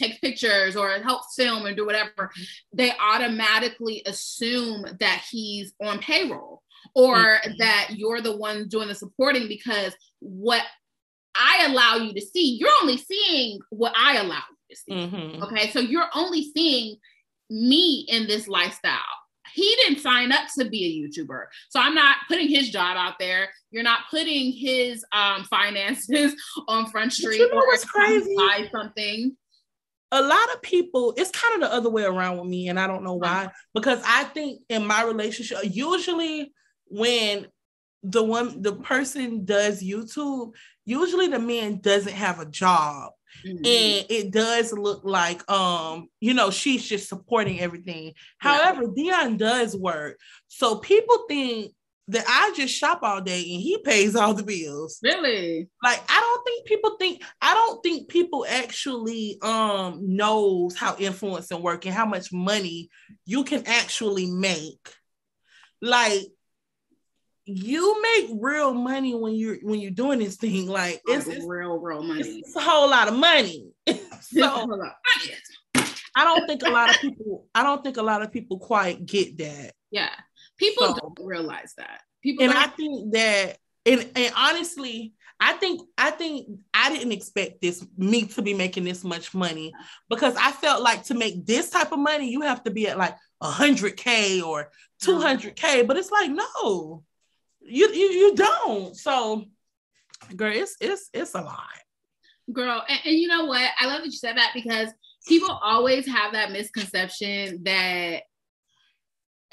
takes pictures or helps film and do whatever, they automatically assume that he's on payroll or that you're the one doing the supporting because what I allow you to see, you're only seeing what I allow you to see. Okay, so you're only seeing me in this lifestyle. He didn't sign up to be a YouTuber, so I'm not putting his job out there. You're not putting his finances on Front Street. You know what's crazy? Buy something. A lot of people, it's kind of the other way around with me, and I don't know why. Because I think in my relationship, usually when the person does YouTube, usually the man doesn't have a job. Mm-hmm. And it does look like she's just supporting everything. Yeah. However, Dion does work. So people think that I just shop all day and he pays all the bills. Really? Like, I don't think people actually knows how influencing work and how much money you can actually make. Like, you make real money when you're doing this thing. Like, it's real money. It's a whole lot of money. So I don't think a lot of people quite get that. Yeah. People don't realize that. I think that, and honestly, I think I didn't expect me to be making this much money, because I felt like to make this type of money, you have to be at like 100K or 200K, but it's like, no, you don't. So, girl, it's a lot. Girl, and you know what? I love that you said that, because people always have that misconception that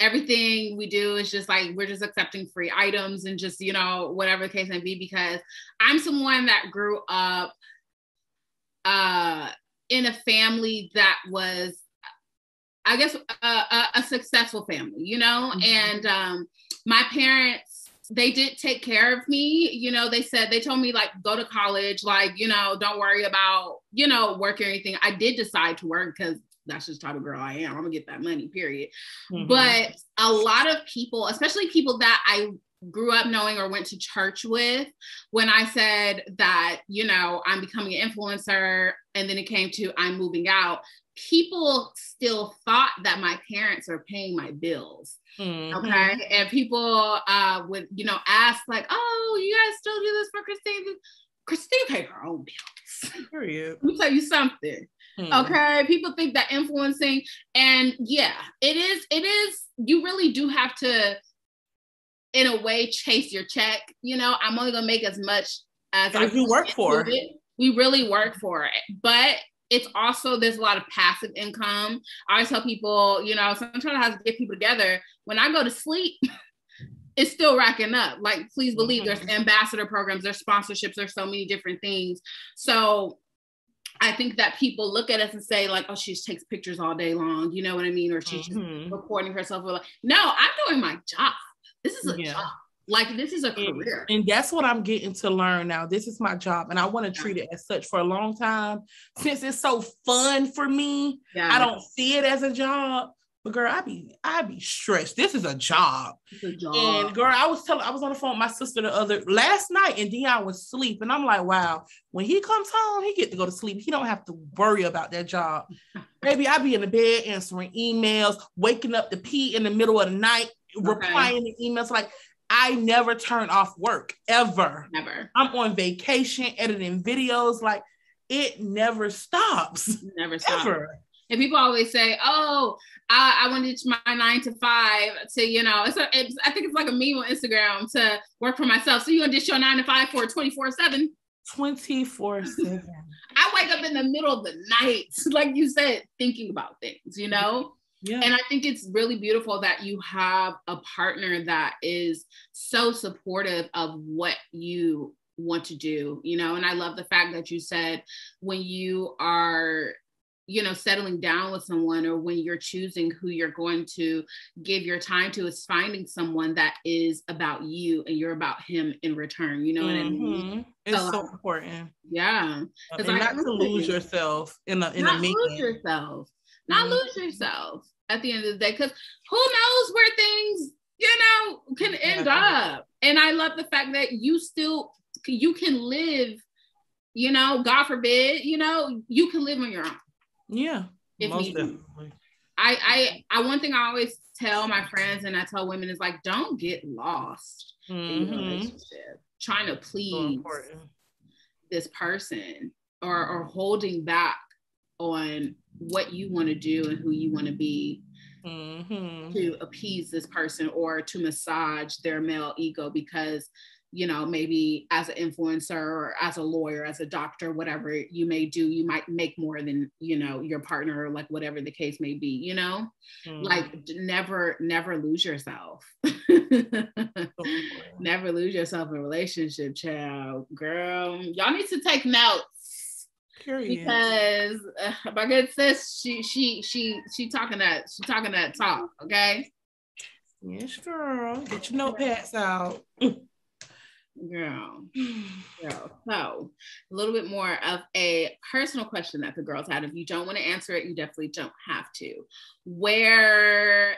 everything we do is just like, we're just accepting free items and just, whatever the case may be, because I'm someone that grew up in a family that was, I guess, a successful family, mm-hmm. And my parents, they did take care of me. They told me, like, go to college, like, don't worry about, work or anything. I did decide to work because that's just the type of girl I am. I'm gonna get that money, period. Mm-hmm. But a lot of people, especially people that I grew up knowing or went to church with, when I said that, I'm becoming an influencer, and then it came to I'm moving out, people still thought that my parents are paying my bills. Mm-hmm. Okay. And people would, ask, like, oh, you guys still do this for Christine? Christine paid her own bills. Period. Let me tell you something. Okay. People think that influencing, and yeah, it is, you really do have to, in a way, chase your check. I'm only going to make as much as you work for. We really work for it. But it's also, there's a lot of passive income. I always tell people, sometimes I have to get people together. When I go to sleep, it's still racking up. Like, please believe, mm-hmm. There's ambassador programs, there's sponsorships, there's so many different things. So I think that people look at us and say, like, oh, she just takes pictures all day long. You know what I mean? Or she's mm-hmm. just recording herself. Like, no, I'm doing my job. This is a job. Like, this is a career. And that's what I'm getting to learn now. This is my job, and I want to treat it as such for a long time. Since it's so fun for me, I don't see it as a job. But girl, I be stressed. This is a job. It's a job. And girl, I was on the phone with my sister last night, and Dion was asleep. And I'm like, wow, when he comes home, he get to go to sleep. He don't have to worry about that job. Baby, I be in the bed answering emails, waking up to pee in the middle of the night, replying to emails. Like, I never turn off work, ever. Never. I'm on vacation, editing videos. Like, it never stops. Never stops. Ever. And people always say, oh, I want to ditch my 9 to 5 to, I think it's like a meme on Instagram, to work for myself. So you want to ditch your 9 to 5 for 24/7? 24/7. I wake up in the middle of the night, like you said, thinking about things, Yeah. And I think it's really beautiful that you have a partner that is so supportive of what you want to do, and I love the fact that you said, when you are, settling down with someone, or when you're choosing who you're going to give your time to, is finding someone that is about you and you're about him in return. You know what I mean? It's so important. Yeah. And not to lose yourself in a meeting. Not lose yourself at the end of the day, because who knows where things, can end up. And I love the fact that you can live, God forbid, you can live on your own. Yeah, most definitely. I one thing I always tell my friends, and I tell women, is like, don't get lost in your relationship trying to please this person, or holding back on what you want to do and who you want to be to appease this person, or to massage their male ego, because maybe as an influencer, or as a lawyer, as a doctor, whatever you may do, you might make more than, your partner, or like whatever the case may be, like, never lose yourself. Never lose yourself in a relationship, child. Girl, y'all need to take notes. Period. Because my good sis, she talking that talk, okay? Yes, girl. Get your notepads out. Girl. So, a little bit more of a personal question that the girls had. If you don't want to answer it, you definitely don't have to. Where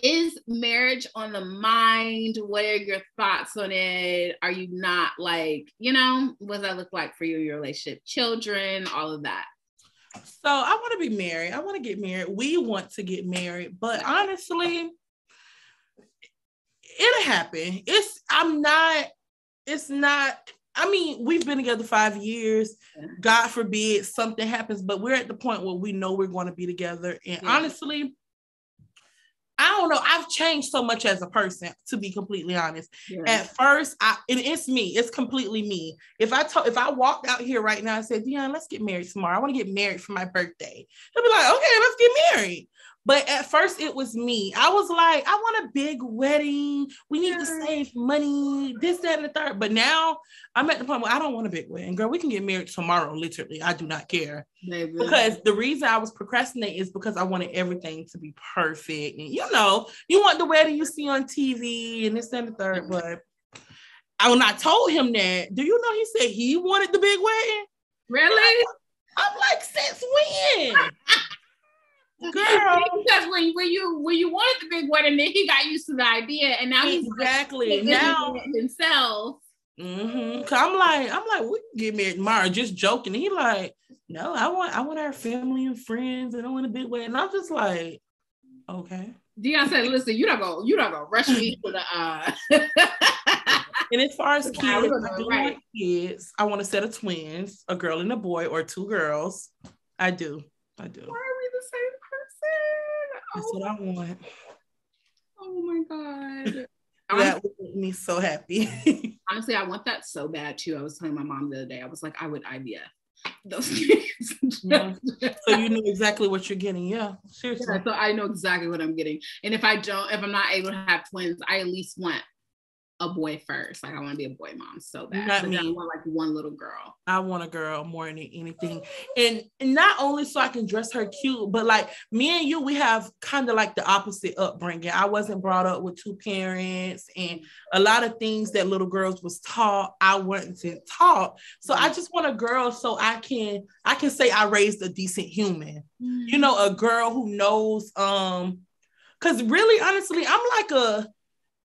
is marriage on the mind? What are your thoughts on it? Are you not like, what does that look like for you in your relationship? Children, all of that. So I want to be married. I want to get married. We want to get married, but honestly, it'll happen. We've been together 5 years. God forbid something happens, but we're at the point where we know we're going to be together. And honestly, I don't know. I've changed so much as a person, to be completely honest. Yeah. At first, it's me. It's completely me. If I walked out here right now and said, Dion, let's get married tomorrow. I want to get married for my birthday. They'll be like, okay, let's get married. But at first it was me. I was like, I want a big wedding. We need to save money, this, that, and the third. But now I'm at the point where I don't want a big wedding. Girl, we can get married tomorrow, literally. I do not care. Maybe. Because the reason I was procrastinating is because I wanted everything to be perfect. And you want the wedding you see on TV and this, that, and the third. But when I told him that, do you know he said he wanted the big wedding? Really? I'm like, since when? Girl, because when you wanted the big wedding, then he got used to the idea, and now he's now himself. Cause I'm like, we can get married tomorrow, just joking. And he like, no, I want our family and friends, and I want a big wedding. And I'm just like, okay. Dion said, listen, you not gonna rush me to the And as far as kids, I do want kids. I want a set of twins, a girl and a boy, or 2 girls. I do. Why are we the same person? That's what I want. Oh my God. That would make me so happy. Honestly, I want that so bad too. I was telling my mom the other day, I was like, I would IVF those kids. Yeah. So you know exactly what you're getting. Yeah, seriously. Yeah, so I know exactly what I'm getting. And if I'm not able to have twins, I at least want a boy first. Like I want to be a boy mom so bad. Not me. I want like one little girl. I want a girl more than anything. And not only so I can dress her cute, but like me and you, we have kind of like the opposite upbringing. I wasn't brought up with 2 parents, and a lot of things that little girls was taught, I wasn't taught. So I just want a girl so I can say I raised a decent human. A girl who knows, because really, honestly,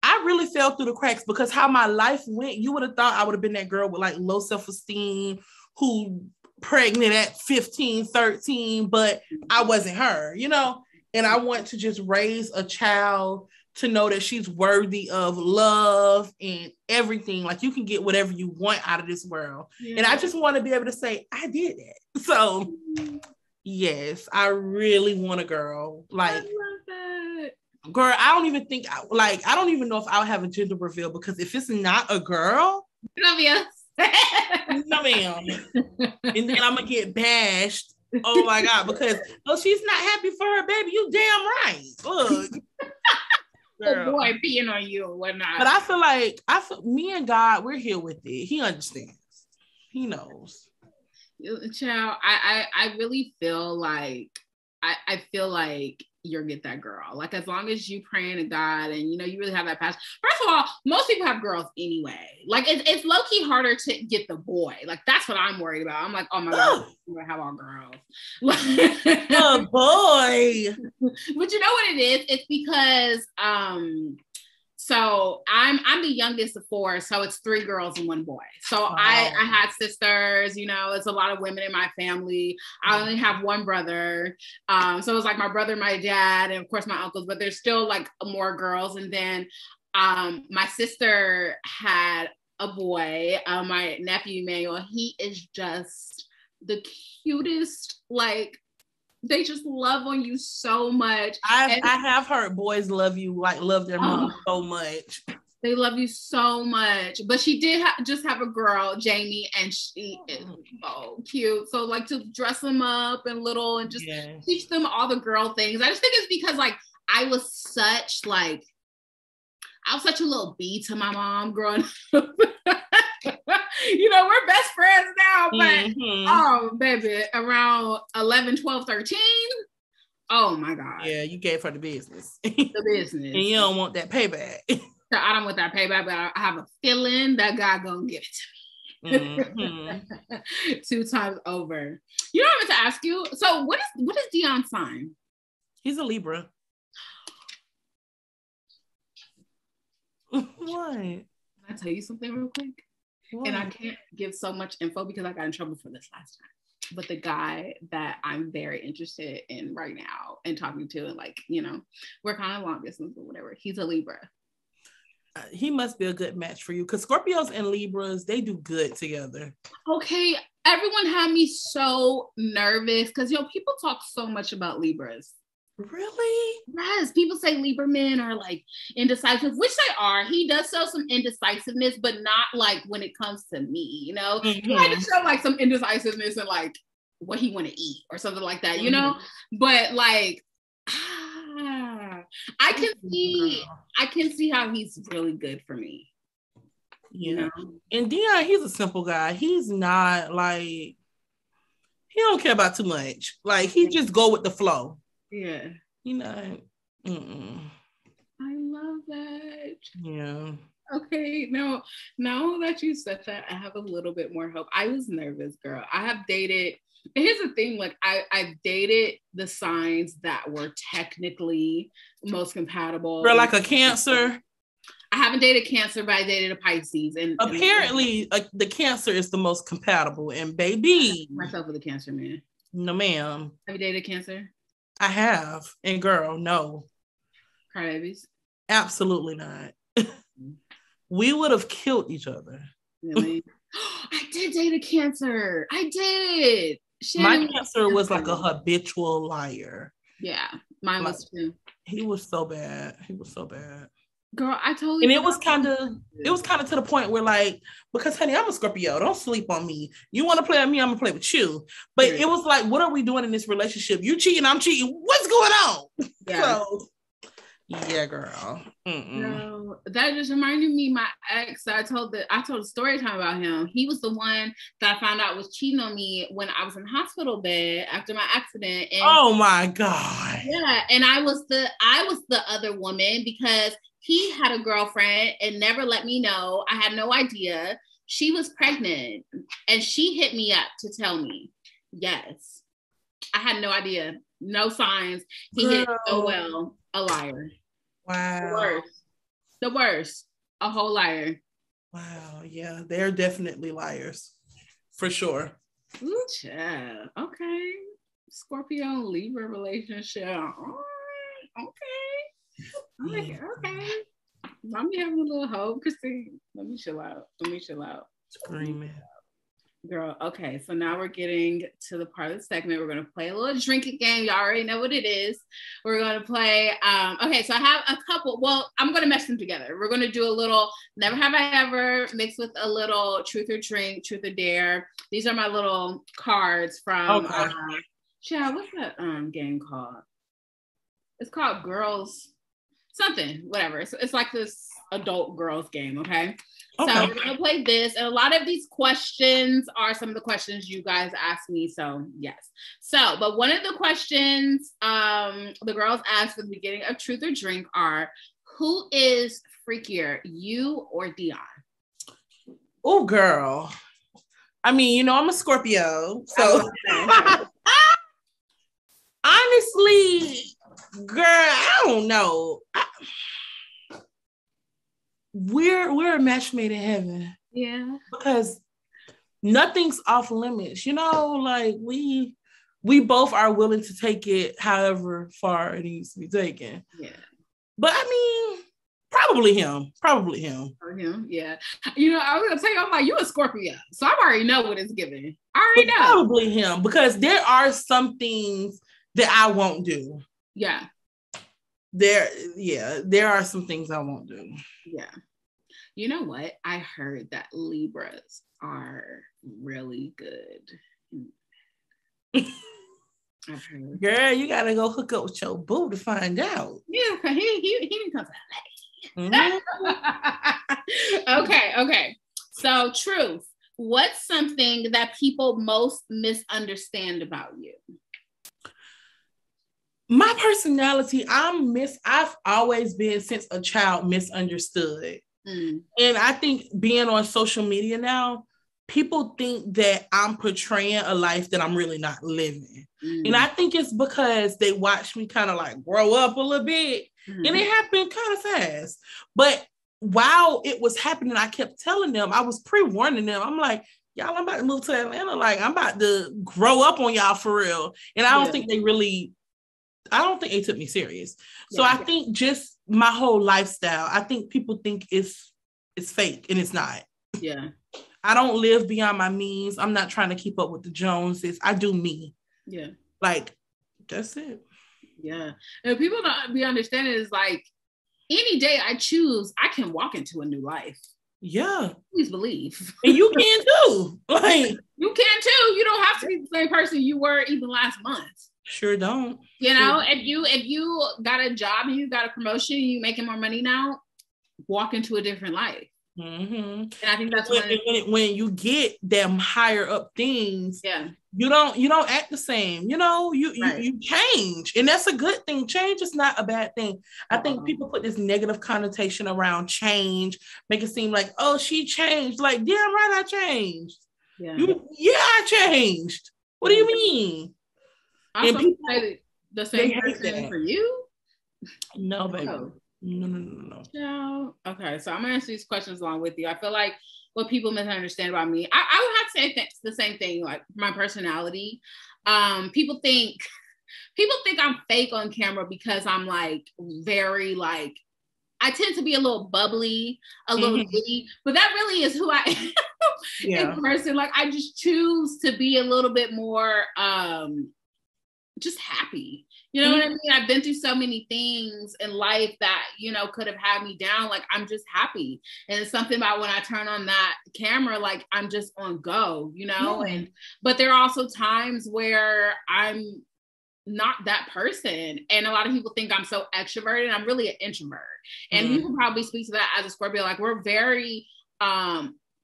I really fell through the cracks because how my life went, you would have thought I would have been that girl with like low self-esteem who pregnant at 15, 13, but I wasn't her, and I want to just raise a child to know that she's worthy of love and everything. Like you can get whatever you want out of this world. Yeah. And I just want to be able to say, I did that. So yes, I really want a girl. Like, I love that. Girl, I don't even know if I'll have a gender reveal, because if it's not a girl, no ma'am. And then I'm gonna get bashed. Oh my God, because she's not happy for her baby. You damn right. Look. Oh boy, peeing on you or whatnot. But I feel me and God, we're here with it. He understands. He knows. Child, I really feel like I feel like you'll get that girl. Like as long as you praying to God and you really have that passion. First of all, most people have girls anyway. Like it's low-key harder to get the boy. Like that's what I'm worried about. I'm like, oh my God, we're gonna have all girls. Oh boy. But you know what it is? It's because so I'm the youngest of 4, so it's 3 girls and 1 boy. So wow. I had sisters, it's a lot of women in my family. I only have 1 brother. So it was like my brother, my dad, and of course my uncles, but there's still like more girls. And then my sister had a boy, my nephew Emmanuel. He is just the cutest, like they just love on you so much. I have heard boys love you, like love their mom so much. They love you so much. But she did just have a girl, Jamie, and she is so cute. So like to dress them up and just teach them all the girl things. I just think it's because like I was I was such a little bee to my mom growing up. We're best friends now, but oh, baby, around 11, 12, 13. Oh my God. Yeah, you gave her the business. The business. And you don't want that payback. So I don't want that payback, but I have a feeling that God gonna give it to me. 2 times over. You know what I meant to ask you? So what is Dion's sign? He's a Libra. What? Can I tell you something real quick? What? And I can't give so much info because I got in trouble for this last time. But the guy that I'm very interested in right now and talking to, and we're kind of long distance or whatever, he's a Libra. He must be a good match for you because Scorpios and Libras, they do good together. Okay, everyone had me so nervous because people talk so much about Libras. Really? Yes, people say Libra men are like indecisive, which they are. He does show some indecisiveness, but not like when it comes to me, He might just show like some indecisiveness and like what he want to eat or something like that, But like, I can see how he's really good for me. Yeah. And Dion, he's a simple guy. He's not like, he don't care about too much. Like he just go with the flow. Yeah. I love that. Yeah. Okay. Now that you said that, I have a little bit more hope. I was nervous, girl. I have dated. Here's the thing, like I've dated the signs that were technically most compatible. Girl, like a Cancer. I haven't dated Cancer, but I dated a Pisces. And apparently the Cancer is the most compatible. And baby. Myself with a Cancer man. No, ma'am. Have you dated Cancer? I have. And girl, no. Crybabies? Absolutely not. We would have killed each other. Really? I did date a Cancer. I did. My Cancer was like a habitual liar. Yeah, mine was too. He was so bad. Girl, I totally. And it was kind of to the point where like, because honey, I'm a Scorpio. Don't sleep on me. You want to play with me, I'm gonna play with you. But it was like, what are we doing in this relationship? You cheating, I'm cheating. What's going on? Yeah. So, yeah, girl. No, that just reminded me my ex. I told a story time about him. He was the one that I found out was cheating on me when I was in hospital bed after my accident. And, oh my God. Yeah, and I was the other woman because he had a girlfriend and never let me know. I had no idea. She was pregnant and she hit me up to tell me. Yes. I had no idea. No signs. He hit so well. A liar. Wow. The worst. A whole liar. Wow. Yeah, they're definitely liars. For sure. Ooh, child. Okay. Scorpio Libra relationship. All right. Okay. Okay. Let me have a little hope, Christine. Let me chill out. Screaming. Girl, okay, so now we're getting to the part of the segment. We're going to play a little drinking game. Y'all already know what it is. We're going to play, okay, so I have a couple. Well, I'm going to mesh them together. We're going to do a little Never Have I Ever mixed with a little Truth or Drink, Truth or Dare. These are my little cards from, Chad, what's that game called? It's called Girls, something, whatever. So it's like this adult girls game, okay? So we're going to play this. And a lot of these questions are some of the questions you guys asked me. So yes. So, but one of the questions the girls asked at the beginning of Truth or Drink are, who is freakier, you or Dion? Oh, girl. I mean, I'm a Scorpio. So honestly, girl, I don't know. We're a match made in heaven. Yeah. Because nothing's off limits. Like we both are willing to take it however far it needs to be taken. Yeah. But I mean, probably him. Or him, yeah. I was gonna tell you, I'm like, you a Scorpio. So I already know what it's giving. I already know. Probably him, because there are some things that I won't do. Yeah. There are some things I won't do. Yeah. You know what? I heard that Libras are really good. I've heard. Girl, you gotta go hook up with your boo to find out. Yeah, he didn't come to LA. Okay. So, truth. What's something that people most misunderstand about you? My personality, I've always been since a child misunderstood. And I think being on social media now, people think that I'm portraying a life that I'm really not living. And I think it's because they watch me kind of like grow up a little bit. And it happened kind of fast. But while it was happening, I kept telling them, I was pre-warning them. I'm like, y'all, I'm about to move to Atlanta. Like, I'm about to grow up on y'all for real. And I don't think they took me serious. So I think just my whole lifestyle, I think people think it's fake, and it's not. Yeah. I don't live beyond my means. I'm not trying to keep up with the Joneses. I do me. Yeah. Like, that's it. Yeah. And people don't be understanding is like, any day I choose, I can walk into a new life. Yeah. Please believe. And you can too. Like, you can too. You don't have to be the same person you were even last month. Sure don't. You know, if you got a job and you got a promotion, and you making more money now, walk into a different life. And I think that's when you get them higher up things, you don't act the same. You know, you change, and that's a good thing. Change is not a bad thing. I think people put this negative connotation around change, make it seem like, oh, she changed. Like, damn right, I changed. I changed. What do you mean? And people say the same person for you? No, baby. No. Okay, so I'm gonna answer these questions along with you. I feel like what people misunderstand about me, I would have to say the same thing, like my personality. People think I'm fake on camera because I'm like very like, I tend to be a little bubbly, a little giddy, but that really is who I am in person. Like, I just choose to be a little bit more just happy. You know what I mean? I've been through so many things in life that, you know, could have had me down. Like, I'm just happy. And it's something about when I turn on that camera, like, I'm just on go, you know? But there are also times where I'm not that person. And a lot of people think I'm so extroverted, and I'm really an introvert. And people probably speak to that as a Scorpio. Like, we're very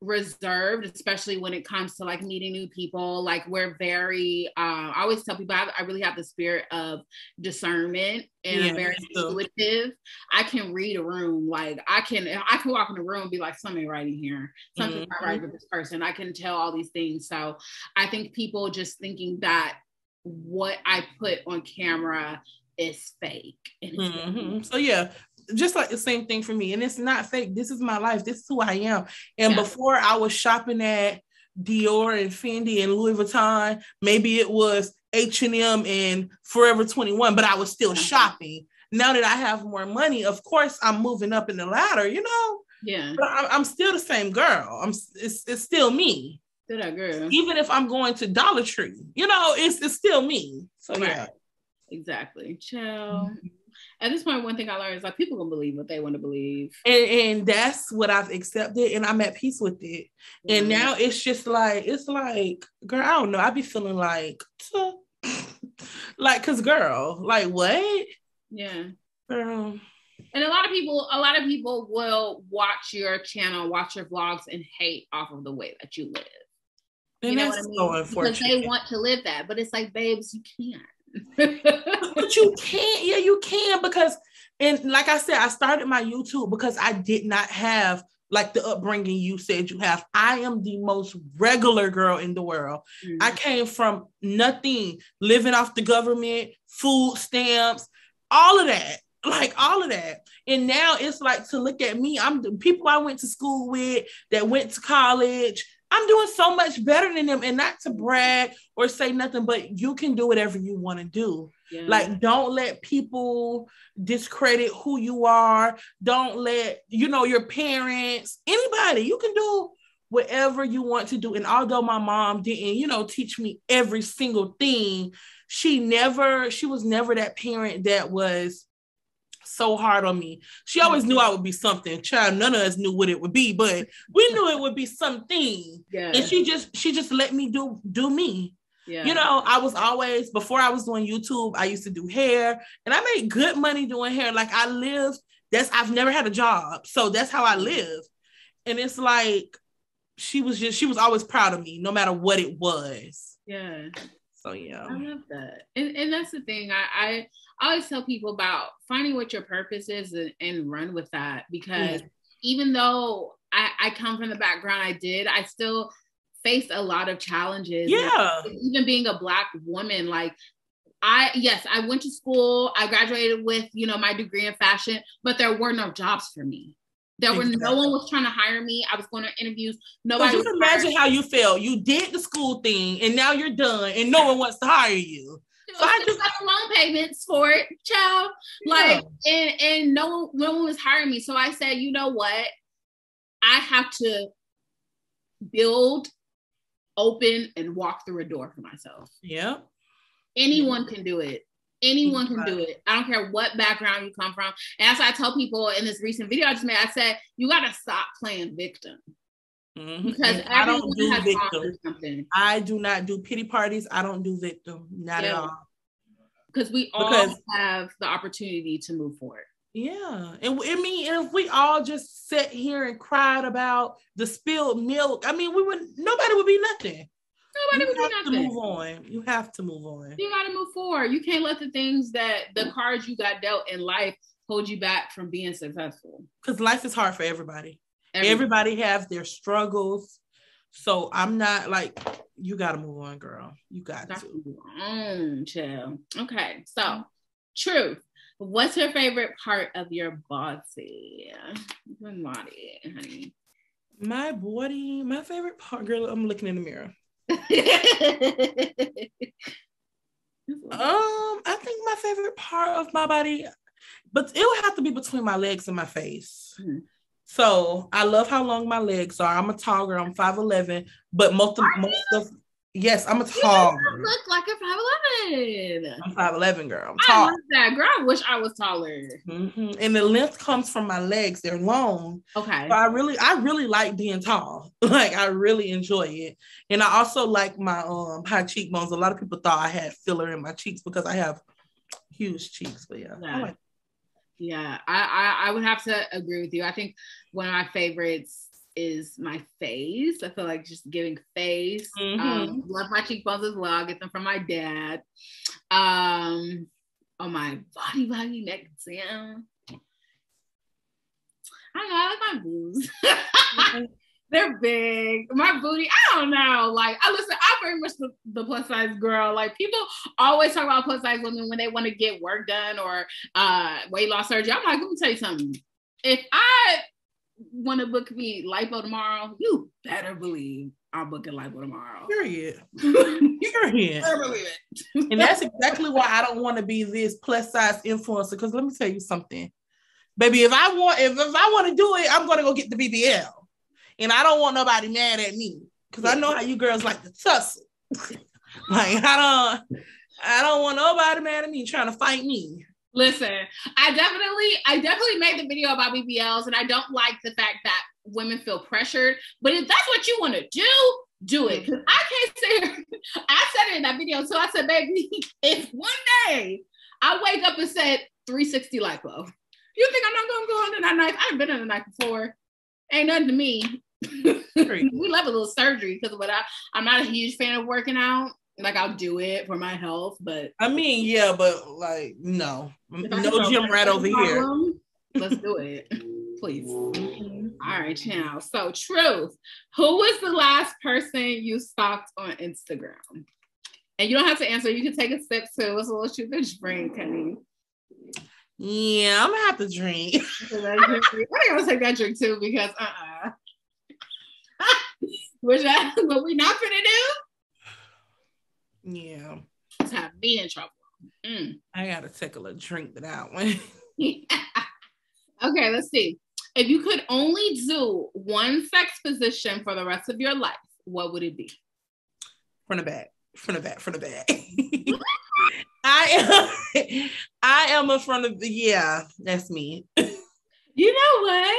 reserved, especially when it comes to like meeting new people. Like, we're very I always tell people I really have the spirit of discernment, and I'm very intuitive. I can read a room. Like, I can walk in a room and be like, something right in here, something's not right with this person. I can tell all these things. So I think people just thinking that what I put on camera is fake. So yeah, just like the same thing for me. And it's not fake. This is my life. This is who I am. And before I was shopping at Dior and Fendi and Louis Vuitton, maybe it was H&M and Forever 21, but I was still shopping. Now that I have more money, of course, I'm moving up in the ladder, you know? Yeah. But I'm still the same girl. It's still me. Still that girl. Even if I'm going to Dollar Tree, you know, it's still me. So yeah. Exactly. Chill. At this point, one thing I learned is like, people gonna believe what they want to believe, and that's what I've accepted, and I'm at peace with it. And now it's just like, girl, I don't know. I be feeling like, cause girl, like what? Yeah, girl. And a lot of people will watch your channel, watch your vlogs, and hate off of the way that you live. And you know what I mean? So unfortunate. Because they want to live that, but it's like, babes, you can't. But you can't. Yeah, you can, because, and like I said, I started my YouTube because I did not have like the upbringing you said you have. I am the most regular girl in the world. I came from nothing, living off the government, food stamps, all of that. Like all of that. And now it's like, to look at me, I'm the people I went to school with, that went to college, I'm doing so much better than them. And not to brag or say nothing, but you can do whatever you want to do. Yeah. Like, don't let people discredit who you are. Don't let, your parents, anybody, you can do whatever you want to do. And although my mom didn't, teach me every single thing, she was never that parent that was so hard on me. She always knew I would be something. Child, none of us knew what it would be, but we knew it would be something. Yeah. And she just let me do me. Yeah. I was always, before I was doing YouTube, I used to do hair, and I made good money doing hair. Like, I lived I've never had a job. So that's how I live. And it's like, she was always proud of me, no matter what it was. Yeah. So yeah. I love that. And that's the thing. I always tell people about finding what your purpose is and run with that, because even though I come from the background I still faced a lot of challenges. Yeah. And even being a Black woman, like I went to school, I graduated with, my degree in fashion, but there were no jobs for me. No one was trying to hire me. I was going to interviews. Nobody. You can imagine how you felt. You did the school thing, and now you're done, and no one wants to hire you. So I just got loan payments for it, child. Like, and no one was hiring me. So I said, you know what? I have to build, open, and walk through a door for myself. Yeah. Anyone can do it. Anyone can do it. I don't care what background you come from. And that's why I tell people in this recent video I just made, I said, you got to stop playing victim. Because I don't do victim. I do not do pity parties. I don't do victim. Not at all. Because we all have the opportunity to move forward. Yeah. And I mean, if we all just sat here and cried about the spilled milk, I mean, nobody would be nothing. Nobody would do nothing. You have to move on. You got to move forward. You can't let the cards you got dealt in life hold you back from being successful. Because life is hard for everybody. Everybody has their struggles. So I'm not like, you got to move on, girl. You got to. Move on, chill. Okay. So, truth. What's your favorite part of your body? Body, honey. My body, my favorite part, girl, I'm looking in the mirror. I think my favorite part of my body, but it would have to be between my legs and my face. So I love how long my legs are. I'm a tall girl. I'm 5'11", but most of yes, I'm a tall. You look like a 5'11". I'm 5'11", girl. I'm tall. I love that, girl. I wish I was taller. And the length comes from my legs. They're long. Okay. So I really like being tall. Like, I really enjoy it. And I also like my high cheekbones. A lot of people thought I had filler in my cheeks because I have huge cheeks. But I would have to agree with you. I think one of my favorites is my face. I feel like just giving face. Love my cheekbones as well. I get them from my dad. On my body, neck down. I don't know. I like my boobs. They're big. My booty, I don't know. Like, I'm very much the plus size girl. Like, people always talk about plus size women when they want to get work done or weight loss surgery. I'm like, let me tell you something. If I want to book me lipo tomorrow, you better believe I'm booking lipo tomorrow. Period. Period. Better believe it. And that's exactly why I don't want to be this plus size influencer. Because let me tell you something, baby. If I want to do it, I'm gonna go get the BBL, and I don't want nobody mad at me because I know how you girls like to tussle. Like, I don't want nobody mad at me trying to fight me. Listen, I definitely made the video about BBLs, and I don't like the fact that women feel pressured. But if that's what you want to do it. Because I can't say it. I said it in that video, so I said, baby, if one day I wake up and said 360 lipo, you think I'm not gonna go under that knife? I've been under the knife before. Ain't nothing to me. We love a little surgery because I'm not a huge fan of working out. Like, I'll do it for my health, but I mean, yeah, but like, no gym rat over here. Let's do it, please. All right, now. So, truth. Who was the last person you stalked on Instagram? And you don't have to answer. You can take a sip too. What's a little truth or drink, honey? Yeah, I'm gonna have to drink. I gotta take that drink too because what we not gonna do? Yeah. It's have me in trouble. I gotta take a little drink to that one. Okay, let's see. If you could only do one sex position for the rest of your life, what would it be? From the back. I am a front of the, yeah, that's me. You know what?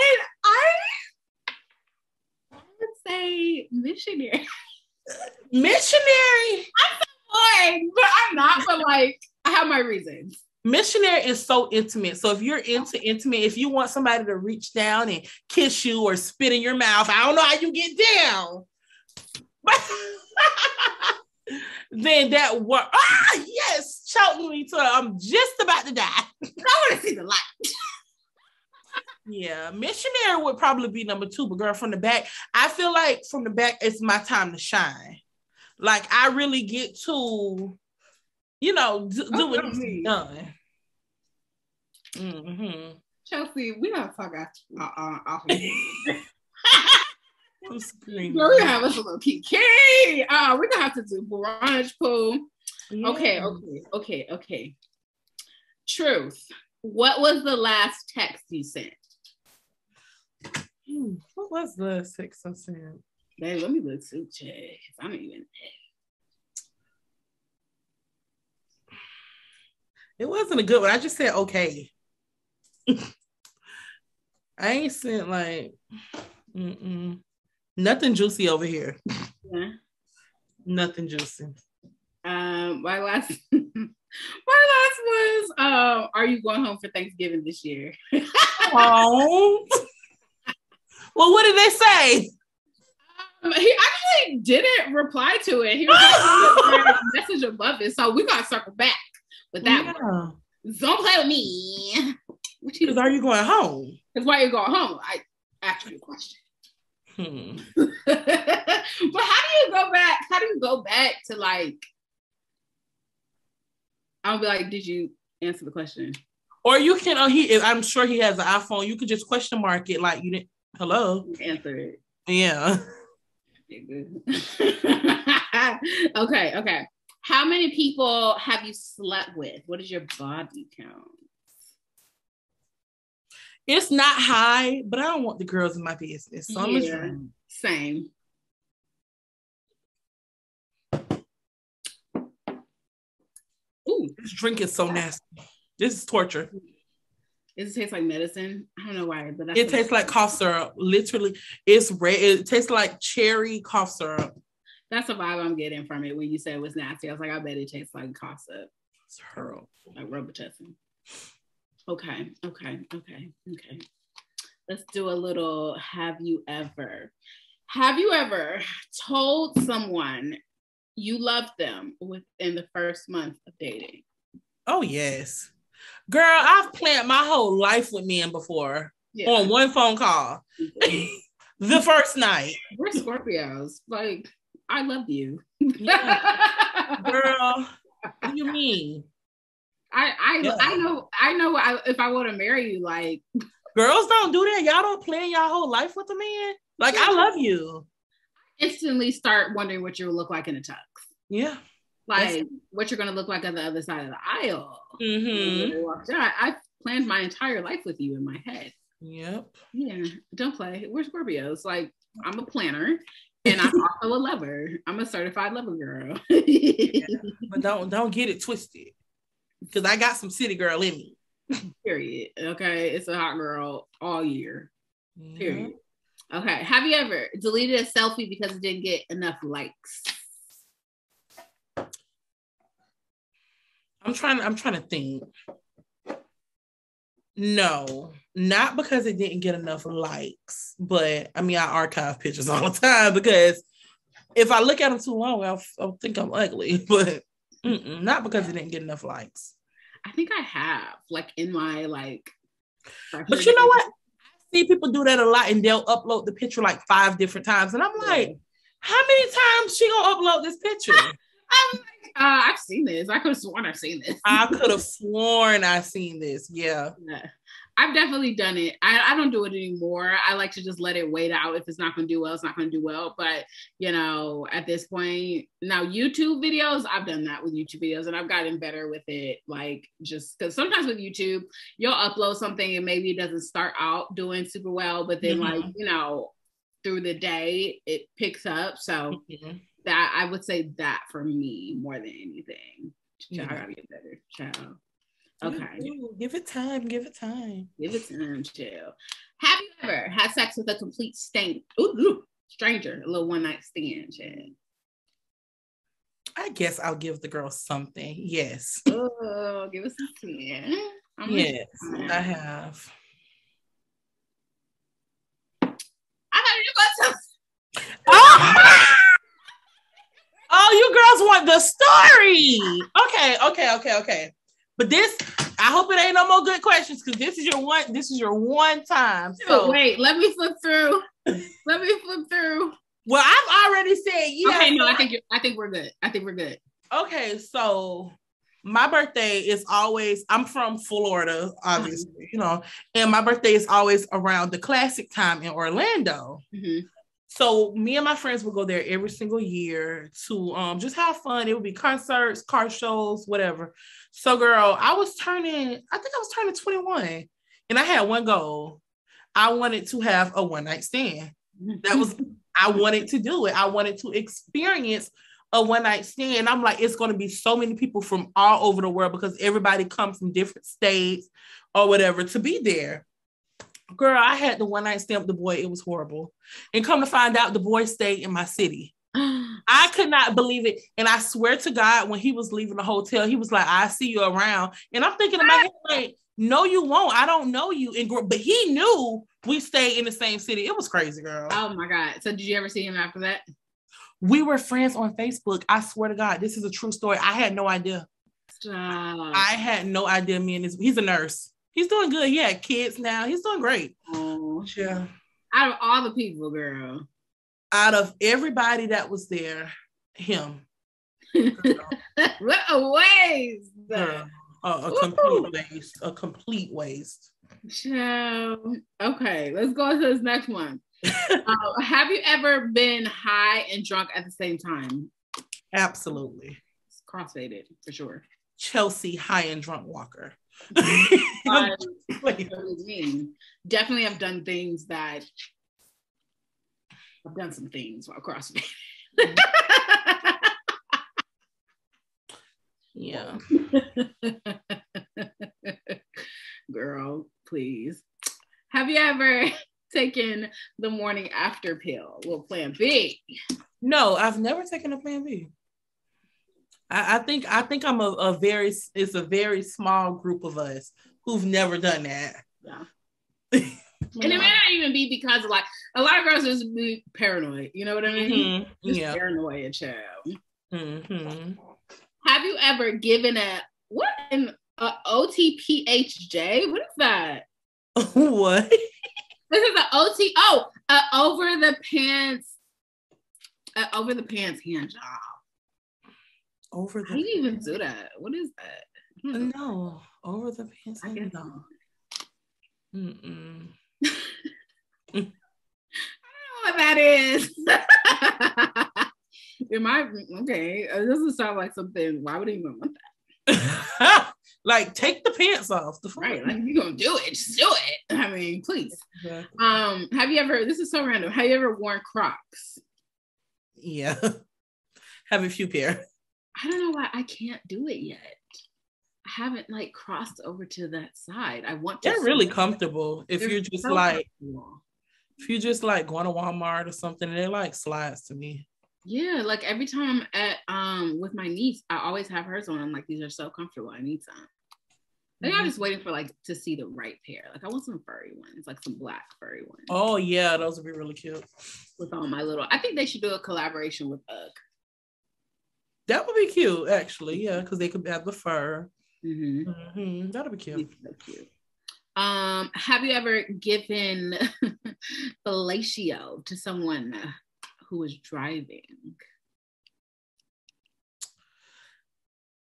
I would say missionary. Missionary? I'm so boring, but I'm not, but like, I have my reasons. Missionary is so intimate. So if you're into intimate, if you want somebody to reach down and kiss you or spit in your mouth, I don't know how you get down. Then that work. Yes, choke me till I'm just about to die. I want to see the light. Yeah, missionary would probably be number 2, but girl, from the back, I feel like from the back, it's my time to shine. Like I really get to, do what needs to be done. Mm-hmm. Chelsea, we gotta talk off of here. I'm screaming. Girl, we gotta have us a little PK. We're gonna have to do brunch pool. Yeah. Okay. Truth. What was the last text you sent? What was the text I sent? Babe, let me look too, Jay. I don't even know. It wasn't a good one. I just said okay. I ain't sent like nothing juicy over here. Yeah. Nothing juicy. My last was are you going home for Thanksgiving this year? Oh. Well, what did they say? He actually didn't reply to it. He was like, a message above it. So we gotta circle back with that one. Don't play with me. Because are you going home? Because why are you going home? I asked you a question. But how do you go back? How do you go back to like? I'll be like, did you answer the question? Or you can. I'm sure he has an iPhone. You could just question mark it like you didn't. Hello. Answer it. Yeah. Okay. How many people have you slept with? What is your body count? It's not high, but I don't want the girls in my business. So yeah, same. Ooh, this drink is so nasty. This is torture. Does it taste like medicine? I don't know why, but it tastes like cough syrup. Literally, it's red. It tastes like cherry cough syrup. That's the vibe I'm getting from it when you said it was nasty. I was like, I bet it tastes like cough syrup. It's horrible. Like Robitussin. Okay. Let's do a little have you ever told someone you loved them within the first month of dating? Oh, yes. Girl, I've planned my whole life with men before on one phone call. The first night. We're Scorpios. Like, I love you. Yeah. Girl, what do you mean? I know if I want to marry you, like, girls don't do that. Y'all don't plan your whole life with a man. Like, I love you. Instantly start wondering what you look like in a tux. Yeah. Like what you're gonna look like on the other side of the aisle. Mm-hmm. I planned my entire life with you in my head. Yep. Yeah. Don't play. We're Scorpios. Like, I'm a planner. And I'm also a lover. I'm a certified lover girl. Yeah. But don't get it twisted. Because I got some city girl in me. Period. Okay. It's a hot girl all year. Period. Okay. Have you ever deleted a selfie because it didn't get enough likes? I'm trying to think. No, not because it didn't get enough likes, but I mean, I archive pictures all the time because if I look at them too long, I'll think I'm ugly, but not because it didn't get enough likes. I think I have, like, in my, like... But you know what? I see people do that a lot, and they'll upload the picture, like, 5 different times, and I'm like, how many times she gonna upload this picture? I'm like, I've seen this. I could have sworn I've seen this. I could have sworn I've seen this. Yeah. I've definitely done it. I don't do it anymore. I like to just let it wait out. If it's not going to do well, it's not going to do well. But, you know, at this point, now YouTube videos, I've done that with YouTube videos and I've gotten better with it. Like, just because sometimes with YouTube, you'll upload something and maybe it doesn't start out doing super well, but then like, you know, through the day, it picks up. So that, I would say that for me more than anything. I gotta get better. Ciao. Okay. Give it time. Give it time. Give it time, chill. Have you ever had sex with a complete stranger, a little one night stand, Chad? I guess I'll give the girl something. Yes. Oh, give us some 10. Yes, I have. I thought you were going to. Oh, you girls want the story. Okay. But this, I hope it ain't no more good questions because this is your one time. So wait, let me flip through. Well, I've already said yeah. Okay, no, I think we're good. Okay, so my birthday is always, I'm from Florida, obviously, and my birthday is always around the classic time in Orlando. Mm-hmm. So me and my friends would go there every single year to just have fun. It would be concerts, car shows, whatever. So girl, I was turning 21 and I had one goal. I wanted to have a one-night stand. I wanted to do it. I wanted to experience a one-night stand. I'm like, it's going to be so many people from all over the world because everybody comes from different states or whatever to be there. Girl, I had the one-night stand with the boy. It was horrible. And come to find out, the boy stayed in my city. I could not believe it. And I swear to God, when he was leaving the hotel, he was like, I see you around. And I'm thinking in my head, like, no, you won't. I don't know you. But he knew we stayed in the same city. It was crazy, girl. Oh my God. So did you ever see him after that? We were friends on Facebook. I swear to God, this is a true story. I had no idea. Stop. I had no idea. He's a nurse. He's doing good. He had kids now. He's doing great. Oh, yeah. Out of all the people, girl. Out of everybody that was there, him. What a waste. A complete waste. Okay, let's go to this next one. Have you ever been high and drunk at the same time? Absolutely. It's cross-faded for sure. Chelsea, high and drunk walker. Definitely have done things that I've done some things while cross-faded. Yeah. Girl, please. Have you ever taken the morning after pill? Well, plan B. No, I've never taken a plan B. I think I'm it's a very small group of us who've never done that. Yeah. And it may not even be because of like a lot of girls just be paranoid. You know what I mean? Mm-hmm. Just paranoid, child. Mm-hmm. Have you ever given an OTPHJ? What is that? What? This is an OT. Over the pants hand job. How do you even do that? What is that? No, over the pants hand job. I don't know what that is. Okay? It doesn't sound like something. Why would anyone want that? Like, take the pants off. Right? Like, you're gonna do it, just do it. I mean, please. Exactly. Have you ever? This is so random. Have you ever worn Crocs? Yeah, have a few pair. I don't know why I can't do it yet. I haven't like crossed over to that side. I want to. They're really comfortable if you're just so like going to Walmart or something. They're like slides to me. Yeah, like every time at with my niece, I always have hers on. I'm like, these are so comfortable. I need some. I think I'm just waiting for like to see the right pair. Like I want some furry ones, like some black furry ones. Oh yeah, those would be really cute. With all my little, I think they should do a collaboration with UGG. That would be cute, actually. Yeah, because they could have the fur. Mm-hmm. Mm-hmm. That'd be cute. So cute. Have you ever given fellatio to someone who was driving?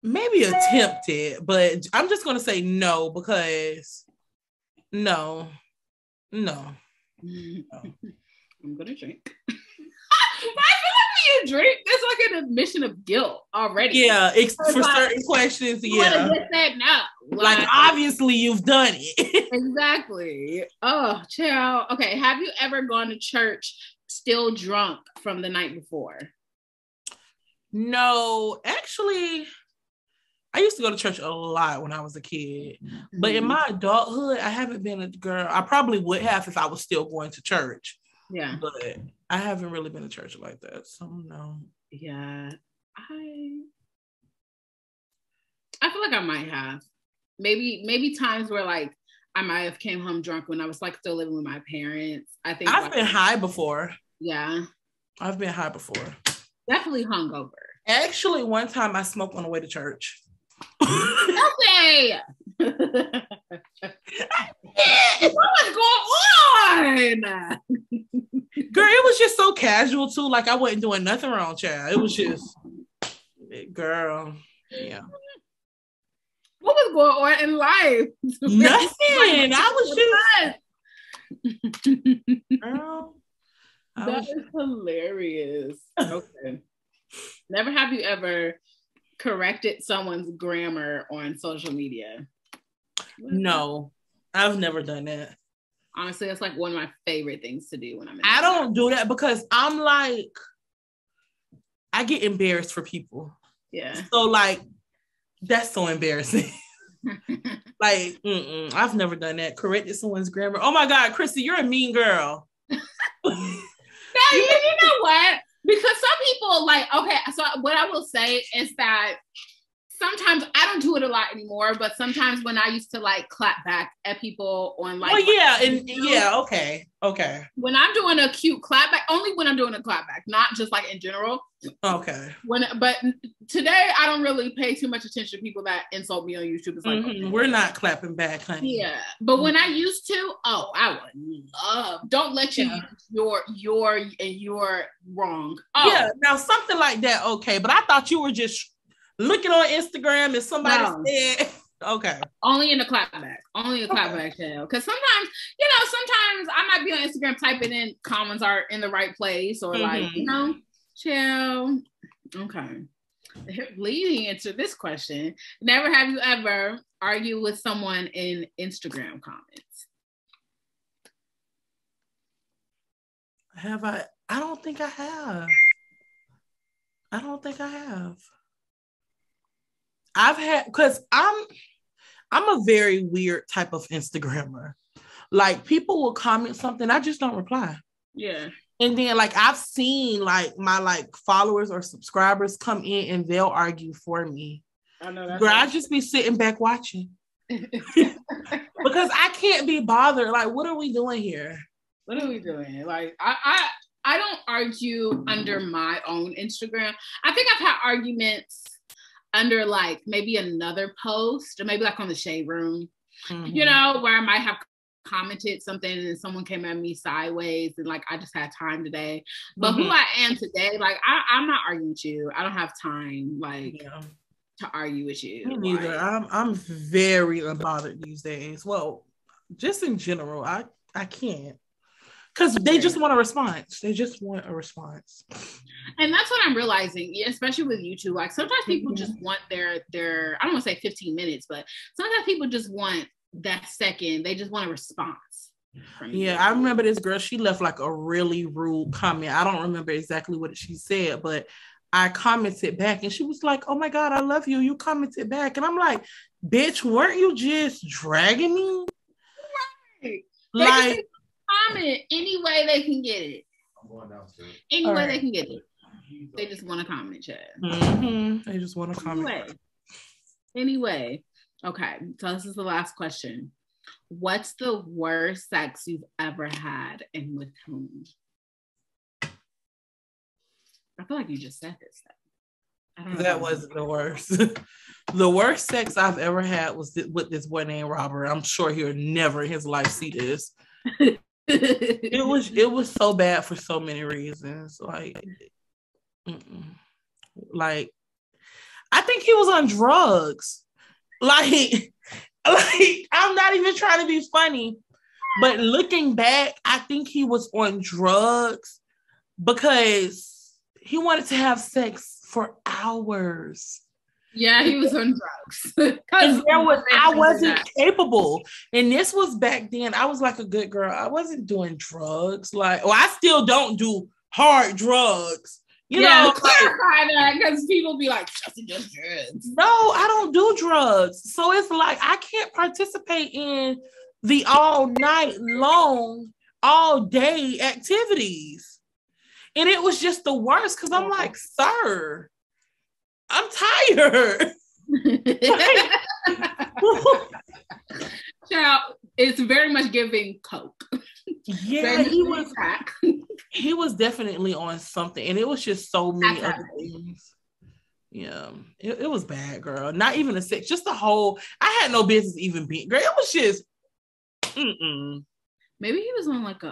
Maybe attempted, but I'm just gonna say no because no. I'm gonna drink. I feel like when you drink, it's like an admission of guilt already. Yeah, for certain questions, you would have just said no. Like obviously you've done it. Exactly. Oh, child. Okay, have you ever gone to church still drunk from the night before? No, actually, I used to go to church a lot when I was a kid, but in my adulthood, I haven't been a girl. I probably would have if I was still going to church. Yeah, but I haven't really been to church like that, so no. Yeah, I feel like I might have. Maybe times where like I might have came home drunk when I was like still living with my parents. I think I've been high before. Yeah. I've been high before. Definitely hungover. Actually, one time I smoked on the way to church. Okay. What was going on? Girl, it was just so casual too. Like I wasn't doing nothing wrong, child. It was just, girl, yeah. What was going on in life? Nothing. I was just, girl. That is hilarious. Okay. Never have you ever corrected someone's grammar on social media? No, I've never done that. Honestly, that's like one of my favorite things to do when I'm in I don't do that because I'm like, I get embarrassed for people. Yeah. So like, that's so embarrassing. Like, I've never done that. Corrected someone's grammar. Oh my God, Chrissy, you're a mean girl. No, you know what? Because some people like, okay, so what I will say is that sometimes I don't do it a lot anymore, but sometimes when I used to like clap back at people on like, okay. When I'm doing a cute clap back, only when I'm doing a clap back, not just like in general. Okay. But today I don't really pay too much attention to people that insult me on YouTube. It's like, okay. We're not clapping back, honey. Yeah, but when I used to, I would love. Don't let you use your wrong. Oh. Yeah, now something like that, okay. But I thought you were just looking on Instagram and somebody said, okay. Only in the clapback. Only a clapback channel. Because sometimes I might be on Instagram typing in comments are in the right place or like, chill. Okay. Leading into this question, never have you ever argued with someone in Instagram comments? Have I? I don't think I have. I've had, because I'm a very weird type of Instagrammer. Like people will comment something, I just don't reply. Yeah. And then like I've seen like my like followers or subscribers come in and they'll argue for me. I know that. Girl, I just be sitting back watching. Because I can't be bothered. Like, what are we doing here? What are we doing? Like I don't argue under my own Instagram. I think I've had arguments under like maybe another post or maybe like on the Shade Room, you know, where I might have commented something and someone came at me sideways and like I just had time today. But who I am today, like I'm not arguing with you. I don't have time like to argue with you. Me neither. Like, I'm very unbothered these days. Well, just in general, I can't. Because they just want a response. They just want a response. And that's what I'm realizing, especially with YouTube. Like sometimes people just want their I don't want to say 15 minutes, but sometimes people just want that second. They just want a response. Yeah, I remember this girl. She left like a really rude comment. I don't remember exactly what she said, but I commented back and she was like, "Oh my God, I love you." You commented back. And I'm like, bitch, weren't you just dragging me? Right. Like, comment any way they can get it. I'm going downstairs. Any way they can get it. They just want to comment, chat. They just want to comment. Anyway. Okay, so this is the last question. What's the worst sex you've ever had and with whom? I feel like you just said this. I don't know. That wasn't the worst. The worst sex I've ever had was with this boy named Robert. I'm sure he'll never in his life see this. It was so bad for so many reasons. Like I think he was on drugs. Like I'm not even trying to be funny, but looking back, I think he was on drugs because he wanted to have sex for hours. Yeah, he was on drugs. And I wasn't capable. And this was back then. I was like a good girl. I wasn't doing drugs. Like, I still don't do hard drugs. You know, clarify that because people be like, Chelsea does drugs. No, I don't do drugs. So it's like I can't participate in the all night long, all day activities. And it was just the worst because I'm like, sir, I'm tired. Child, it's very much giving coke. Yeah, he was definitely on something, and it was just so many other things. Yeah, it was bad, girl. Not even a sex, just the whole. I had no business even being. Girl, it was just. Maybe he was on like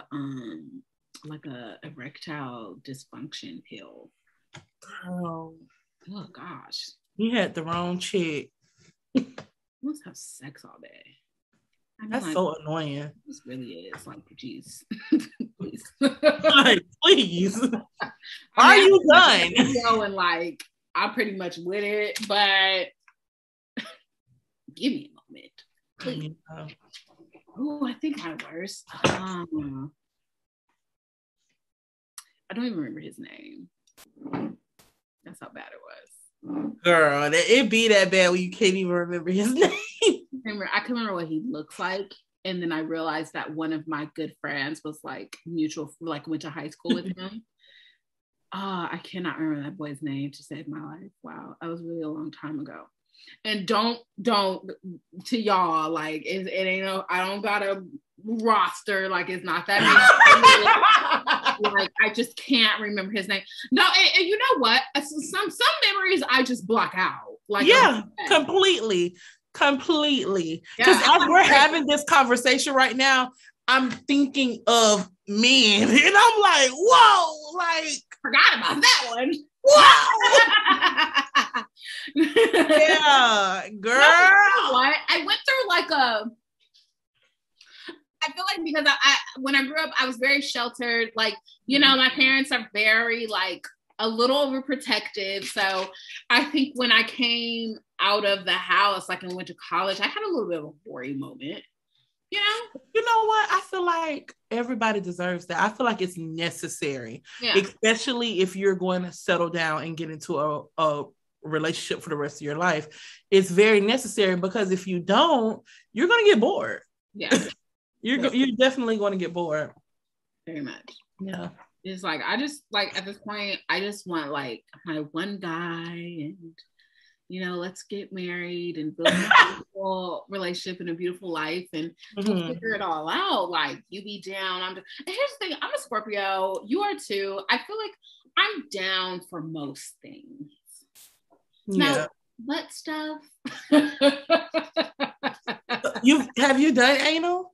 a erectile dysfunction pill. Oh gosh, he had the wrong chick. He must have sex all day. I mean, that's like, so annoying. This really is like, geez, please, like, please. Are you done? And like, I'm pretty much with it, but give me a moment, please. Oh, I think my worst. I don't even remember his name. That's how bad it was. Girl, it be that bad when you can't even remember his name. I can remember what he looks like, and then I realized that one of my good friends was like mutual, like went to high school with him. I cannot remember that boy's name to save my life. Wow, that was really a long time ago. And don't to y'all, like it ain't no, I don't got a roster, like it's not that many. Like I just can't remember his name. No, and you know what? Some memories I just block out. Like yeah, completely. Because as we're having this conversation right now, I'm thinking of men, and I'm like, whoa, like forgot about that one. Whoa. Yeah, girl. You know what? I went through like I feel like because I when I grew up, I was very sheltered. Like, you know, my parents are very like a little overprotective. So I think when I came out of the house, like and went to college, I had a little bit of a boring moment. You know what? I feel like everybody deserves that. I feel like it's necessary, especially if you're going to settle down and get into a relationship for the rest of your life. It's very necessary because if you don't, you're going to get bored. Yeah, you're definitely going to get bored. Very much. Yeah. It's like I just like at this point, I just want like my one guy and. You know, let's get married and build a beautiful relationship and a beautiful life and we'll figure it all out. Like, you be down. And here's the thing, I'm a Scorpio. You are too. I feel like I'm down for most things. Yeah. Now, butt stuff. Have you done anal?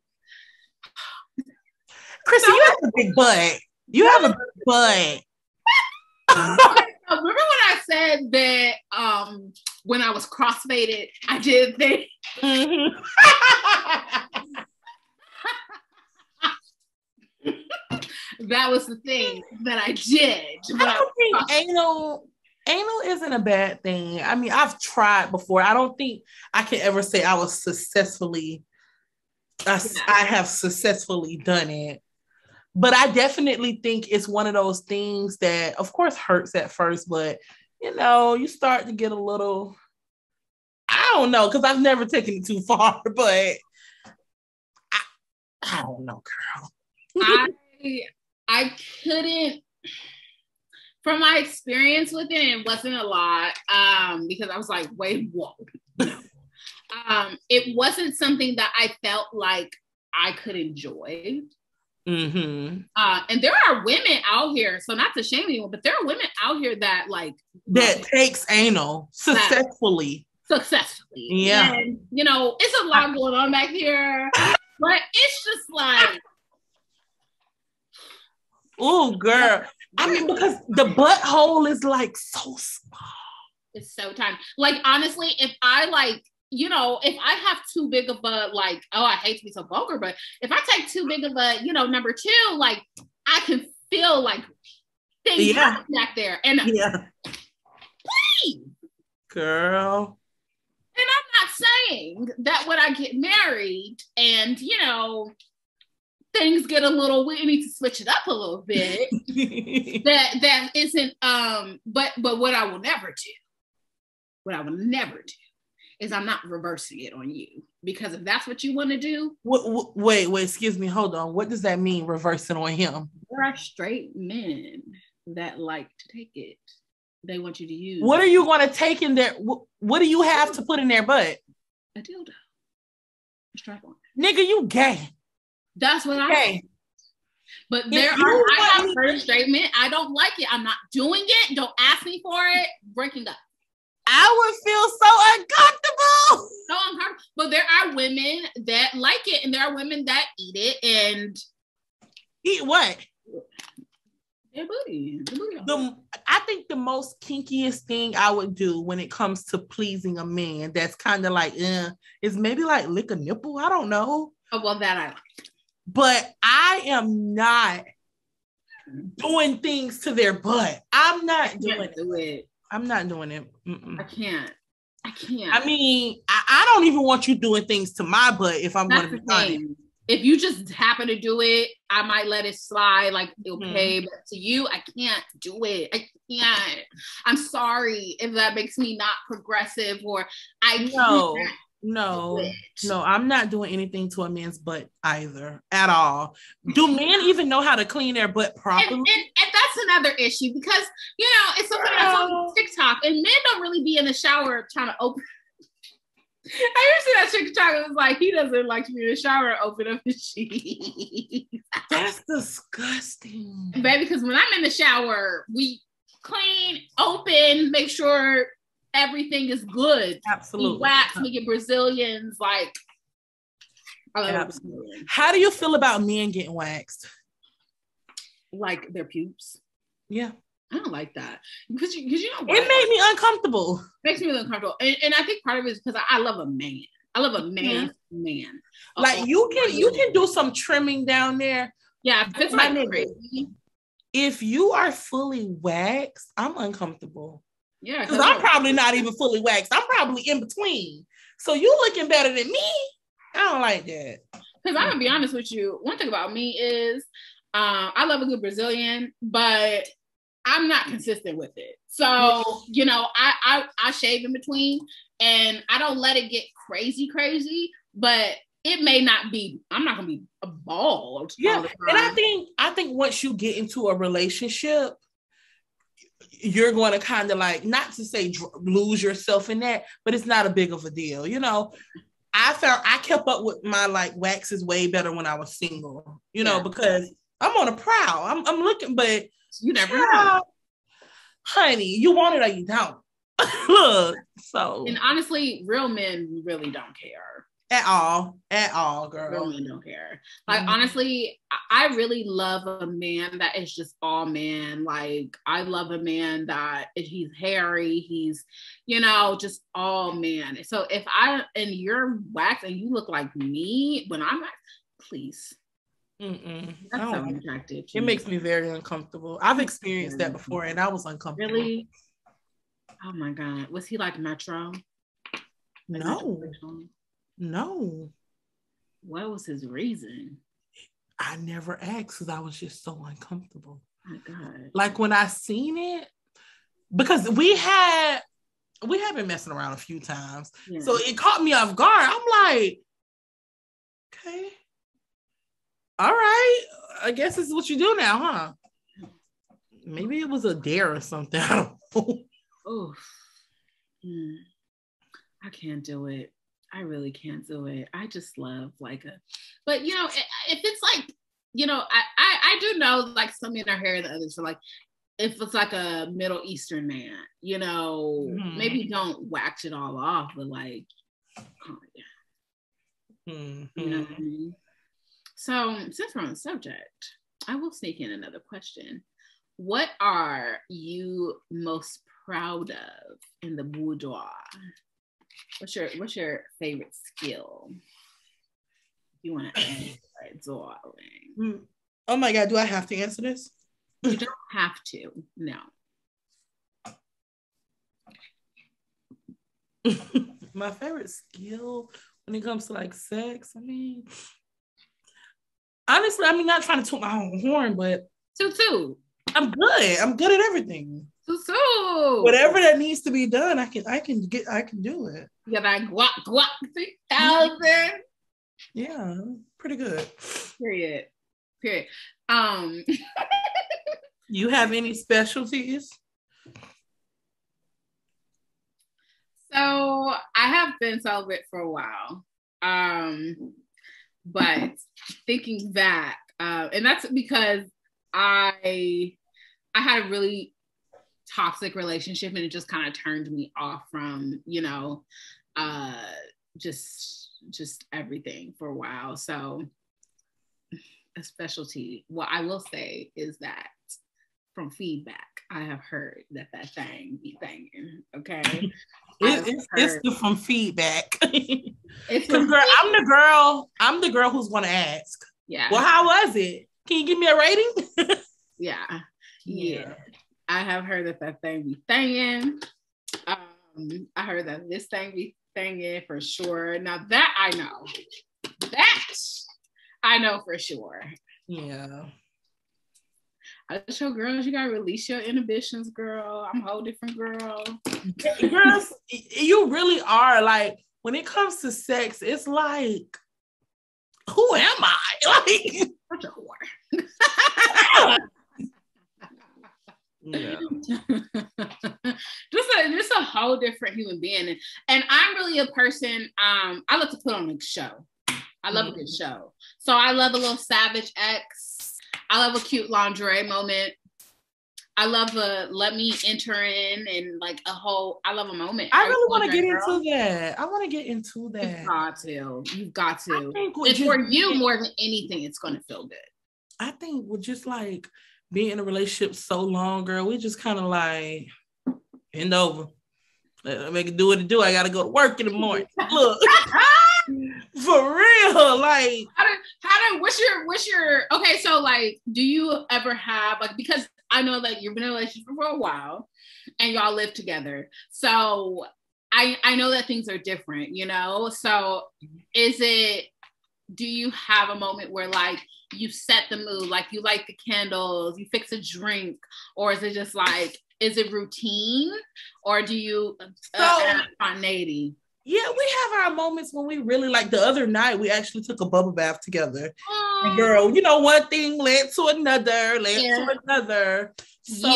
Chrissy, you have a big butt. You have a big butt. Remember when I said that when I was crossfaded, I did think. That was the thing that I did. I don't think anal isn't a bad thing. I mean, I've tried before. I don't think I can ever say I have successfully done it. But I definitely think it's one of those things that, of course, hurts at first, but, you know, you start to get a little, I don't know, because I've never taken it too far, but I don't know, girl. I couldn't, from my experience with it wasn't a lot, because I was like, wait, whoa. No. It wasn't something that I felt like I could enjoy. And there are women out here, so not to shame anyone, but there are women out here that like that takes anal successfully. Yeah. And you know, it's a lot going on back here, but it's just like, oh girl. I mean, because the butthole is like so small. It's so tiny. Like honestly, if I like, you know, if I have too big of a, like, oh, I hate to be so vulgar, but if I take too big of a, you know, number two, like, I can feel like things back there. And please. Girl. And I'm not saying that when I get married and, you know, things get a little, we need to switch it up a little bit. that isn't, but what I will never do, is I'm not reversing it on you, because if that's what you want to do. Wait, excuse me, hold on. What does that mean, reversing on him? There are straight men that like to take it they want you to use. What are you going to take in there? What do you have to put in their butt? A dildo. A strap on. Nigga, you gay. That's what I say. But I have heard a statement. I don't like it. I'm not doing it. Don't ask me for it. Breaking up. I would feel so uncomfortable. So uncomfortable. But there are women that like it, and there are women that eat it and eat what? Their booty. I think the most kinkiest thing I would do when it comes to pleasing a man that's kind of like, is maybe like lick a nipple. I don't know. Oh, well, that I like. But I am not doing things to their butt. I'm not doing it. I'm not doing it. Mm-mm. I can't. I mean, I don't even want you doing things to my butt if I'm going to be honest. If you just happen to do it, I might let it slide, like, okay, but to you, I can't do it. I can't. I'm sorry if that makes me not progressive, or I can't. No, I'm not doing anything to a man's butt either, at all. Do men even know how to clean their butt properly? And that's another issue, because, you know, it's something that's on TikTok, and men don't really be in the shower trying to open. I used to see that TikTok. It was like, he doesn't like to be in the shower and open up his sheets. That's disgusting. Baby, because when I'm in the shower, we clean, open, make sure everything is good. Absolutely. We wax, we get Brazilians, like. Absolutely. How do you feel about men getting waxed? Like their pubes? Yeah. I don't like that, because you know what? It made me uncomfortable. Makes me really uncomfortable, and I think part of it is because I love a man. I love a man. Like you can do some trimming down there. Yeah, if it's like crazy. If you are fully waxed, I'm uncomfortable. Yeah, because I'm probably not even fully waxed. I'm probably in between. So you looking better than me. I don't like that. Because I'm gonna be honest with you. One thing about me is, I love a good Brazilian, but I'm not consistent with it. So, you know, I shave in between, and I don't let it get crazy, but it may not be, I'm not going to be a bald. Yeah. And I think once you get into a relationship, you're going to kind of like, not to say lose yourself in that, but it's not a big of a deal. You know, I kept up with my like waxes way better when I was single, you know, because I'm on a prowl. I'm looking, but you never know. Honey, you want it or you don't. Look, so. And honestly, real men really don't care. At all, girl. Real men don't care. Like, honestly, I really love a man that is just all man. Like, I love a man that he's hairy, he's, you know, just all man. So if you're waxed and you look like me when I'm waxed, please. That's so attractive. It makes me very uncomfortable. I've experienced that before, and I was uncomfortable. Really? Oh my God. Was he like Metro? No. What was his reason? I never asked because I was just so uncomfortable. Oh my God. Like when I seen it, because we have been messing around a few times. Yeah. So it caught me off guard. I'm like, okay. All right, I guess this is what you do now, huh? Maybe it was a dare or something. I don't know. Oh, I can't do it. I really can't do it. I just love but you know, if it's like, you know, I do know like some men are hairier than others. So like, if it's like a Middle Eastern man, you know, maybe don't wax it all off, but like, oh yeah, you know what I mean? So, since we're on the subject, I will sneak in another question. What are you most proud of in the boudoir? What's your favorite skill? You want to answer, darling? Oh my God, do I have to answer this? You don't have to. No. My favorite skill when it comes to like sex, I mean. Honestly, I'm not trying to toot my own horn, but I'm good. I'm good at everything. Whatever that needs to be done, I can do it. Yeah, that guac 3000. Yeah, pretty good. Period. You have any specialties? So I have been celibate for a while. But thinking back, and that's because I had a really toxic relationship, and it just kind of turned me off from, just everything for a while. So a specialty, what I will say is that from feedback, I have heard that thing be thanging. Okay. It's from feedback. It's from girl, I'm the girl who's gonna ask. Yeah. Well, how was it? Can you give me a rating? Yeah. I have heard that thing be thanging. I heard that this thing be thanging for sure. Now that I know. That I know for sure. Yeah. I just show girls, you gotta release your inhibitions, girl. I'm a whole different girl. Girls, you really are. Like, when it comes to sex, it's like, who am I? Like, such a whore. Yeah. just a whole different human being. And I'm really a person, I love to put on a show. I love a good show. So I love a little Savage X. I love a cute lingerie moment. I love let me enter in and like I love a moment. I really want to get into that. I want to get into that. You've got to. And for you, more than anything, it's going to feel good. I think we're just like being in a relationship so long, girl. We just kind of like bend over. Make it do what it do. I got to go to work in the morning. Look. For real, like what's your okay, so like, do you ever have, like, because I know that you've been in a relationship for a while and y'all live together, so I know that things are different, so do you have a moment where like you set the mood, like you light the candles, you fix a drink, or is it just like, is it routine, or do you spontaneity? Yeah, we have our moments when we really, like the other night, we actually took a bubble bath together. And girl, one thing led to another, So,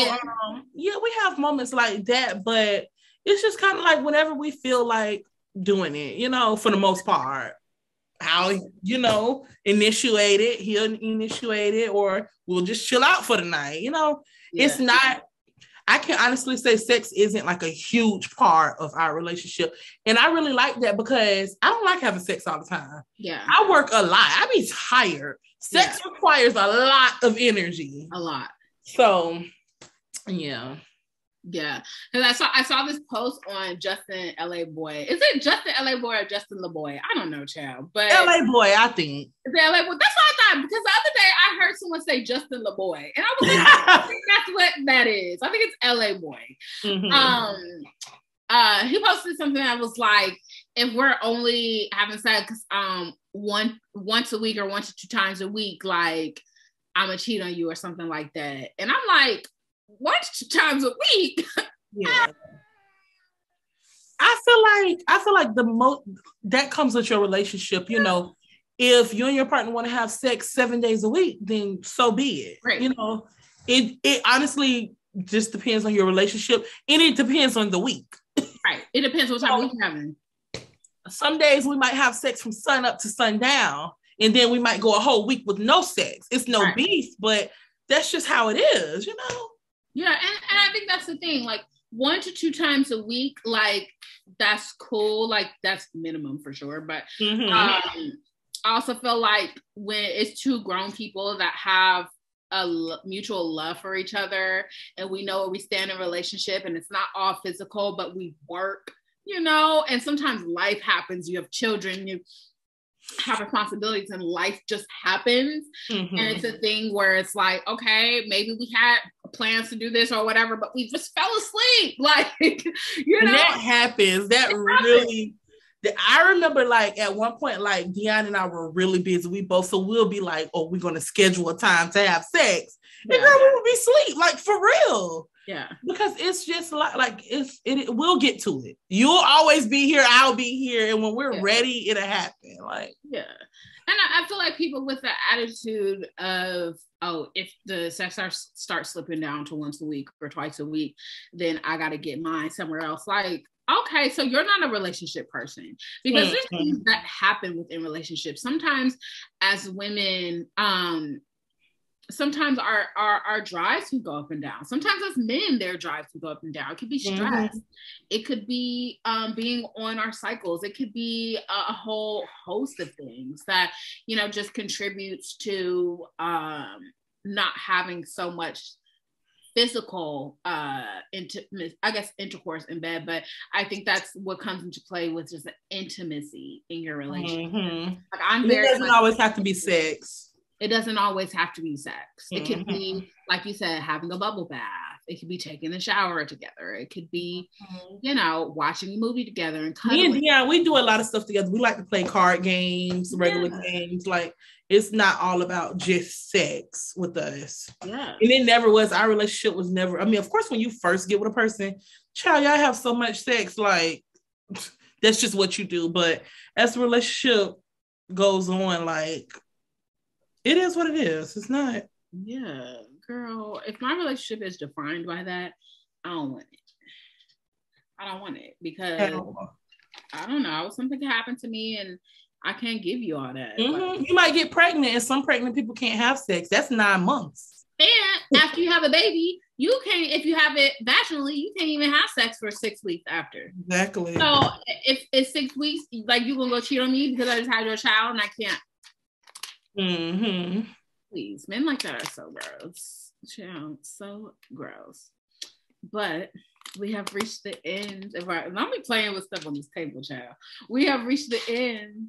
we have moments like that, but it's just kind of like whenever we feel like doing it, for the most part. How, initiate it, he'll initiate it, or we'll just chill out for the night, It's not, I can honestly say sex isn't like a huge part of our relationship. And I really like that because I don't like having sex all the time. Yeah. I work a lot. I be tired. Sex requires a lot of energy. A lot. So, yeah. Yeah. Because I saw this post on Justin LA Boy. Is it Justin LA Boy or Justin LaBoy? I don't know, child. But LA Boy, I think. Is it LA Boy? That's what I thought, because the other day I heard someone say Justin LaBoy. And I was like, I think that's what that is. I think it's LA Boy. Mm-hmm. He posted something that was like, if we're only having sex once a week or 1 to 2 times a week, like, I'm gonna cheat on you or something like that. And I'm like, 1 to 2 times a week. Yeah. I feel like the most that comes with your relationship, if you and your partner want to have sex 7 days a week, then so be it. Right. It honestly just depends on your relationship, and it depends on the week. Right. It depends what time week you're having. Some days we might have sex from sun up to sundown, and then we might go a whole week with no sex. It's no beef, but that's just how it is, Yeah, and I think that's the thing. Like, 1 to 2 times a week, like, that's cool. Like, that's minimum for sure. But I also feel like when it's 2 grown people that have a mutual love for each other, and we know where we stand in a relationship, and it's not all physical, but we work, and sometimes life happens. You have children, you have responsibilities, and life just happens. And it's a thing where it's like, okay, maybe we had plans to do this or whatever, but we just fell asleep. Like, and that happens. I remember, like, at one point, like, Deanna and I were really busy. We'll be like, oh, we're going to schedule a time to have sex. And girl, we would be asleep, like, for real. Yeah. Because it's just like we'll get to it. You'll always be here, I'll be here. And when we're ready, it'll happen. Like, yeah. And I feel like people with the attitude of, oh, if the sex starts slipping down to once a week or twice a week, then I got to get mine somewhere else. Like, Okay, so you're not a relationship person, because there's things that happen within relationships. Sometimes as women, sometimes our drives can go up and down. Sometimes as men, their drives can go up and down. It could be stress. It could be being on our cycles. It could be a whole host of things that, you know, just contributes to not having so much physical intercourse in bed. But I think that's what comes into play with just the intimacy in your relationship. Like, it doesn't always have to be sex. It doesn't always have to be sex. It could be, like you said, having a bubble bath. It could be taking a shower together. It could be, you know, watching a movie together and cuddling. Yeah, we do a lot of stuff together. We like to play card games, regular games. Like, it's not all about just sex with us. Yeah. And it never was. Our relationship was never, I mean, of course, when you first get with a person, child, y'all have so much sex. Like, that's just what you do. But as the relationship goes on, like, it is what it is. It's not. Yeah, girl. If my relationship is defined by that, I don't want it. I don't want it because I don't know. Something can happen to me and I can't give you all that. Like, you might get pregnant, and some pregnant people can't have sex. That's 9 months. And after you have a baby, you can't, if you have it vaginally, you can't even have sex for 6 weeks after. Exactly. So if it's 6 weeks, like, you gonna go cheat on me because I just had your child and I can't. Please, men like that are so gross. Child, so gross. But we have reached the end of our, and I'll be playing with stuff on this table, child. We have reached the end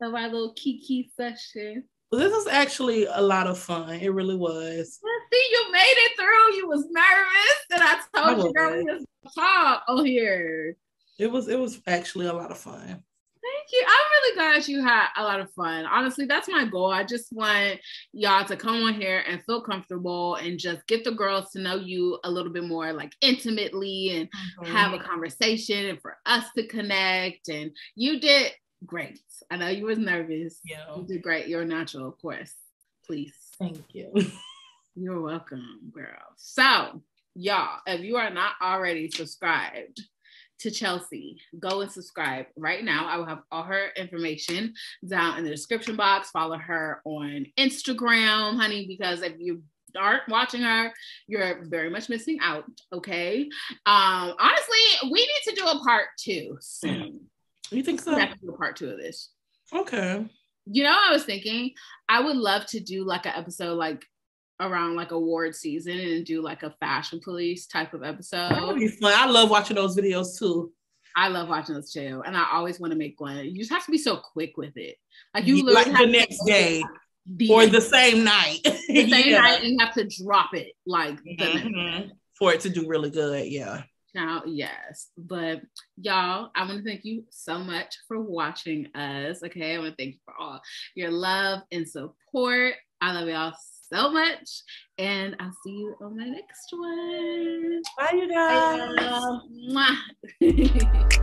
of our little kiki session. Well, this was actually a lot of fun. It really was. See, you made it through. You was nervous, and I told you, girl, we just talk here. It was actually a lot of fun. Thank you. I'm really glad you had a lot of fun. Honestly, that's my goal. I just want y'all to come on here and feel comfortable and just get the girls to know you a little bit more, like, intimately, and have a conversation, and for us to connect. And you did great. I know you was nervous. Yeah. You did great. You're a natural, of course. Please. Thank you. You're welcome, girl. So, y'all, if you are not already subscribed to Chelsea, go and subscribe right now. I will have all her information down in the description box. Follow her on Instagram, honey, because if you aren't watching her, you're very much missing out. Okay. Honestly, we need to do a part 2 soon. You think so? We have to do a part 2 of this. Okay. You know, I was thinking I would love to do like an episode like around like award season and do like a fashion police type of episode. That would be fun. I love watching those videos too. I love watching those too. And I always want to make one. You just have to be so quick with it. Like, you literally like the next day or the same night. The same night, you have to drop it like the next day. For it to do really good. Yeah. Now, yes. But y'all, I want to thank you so much for watching us. Okay. I want to thank you for all your love and support. I love y'all so much, and I'll see you on the next one. Bye, you guys. Bye.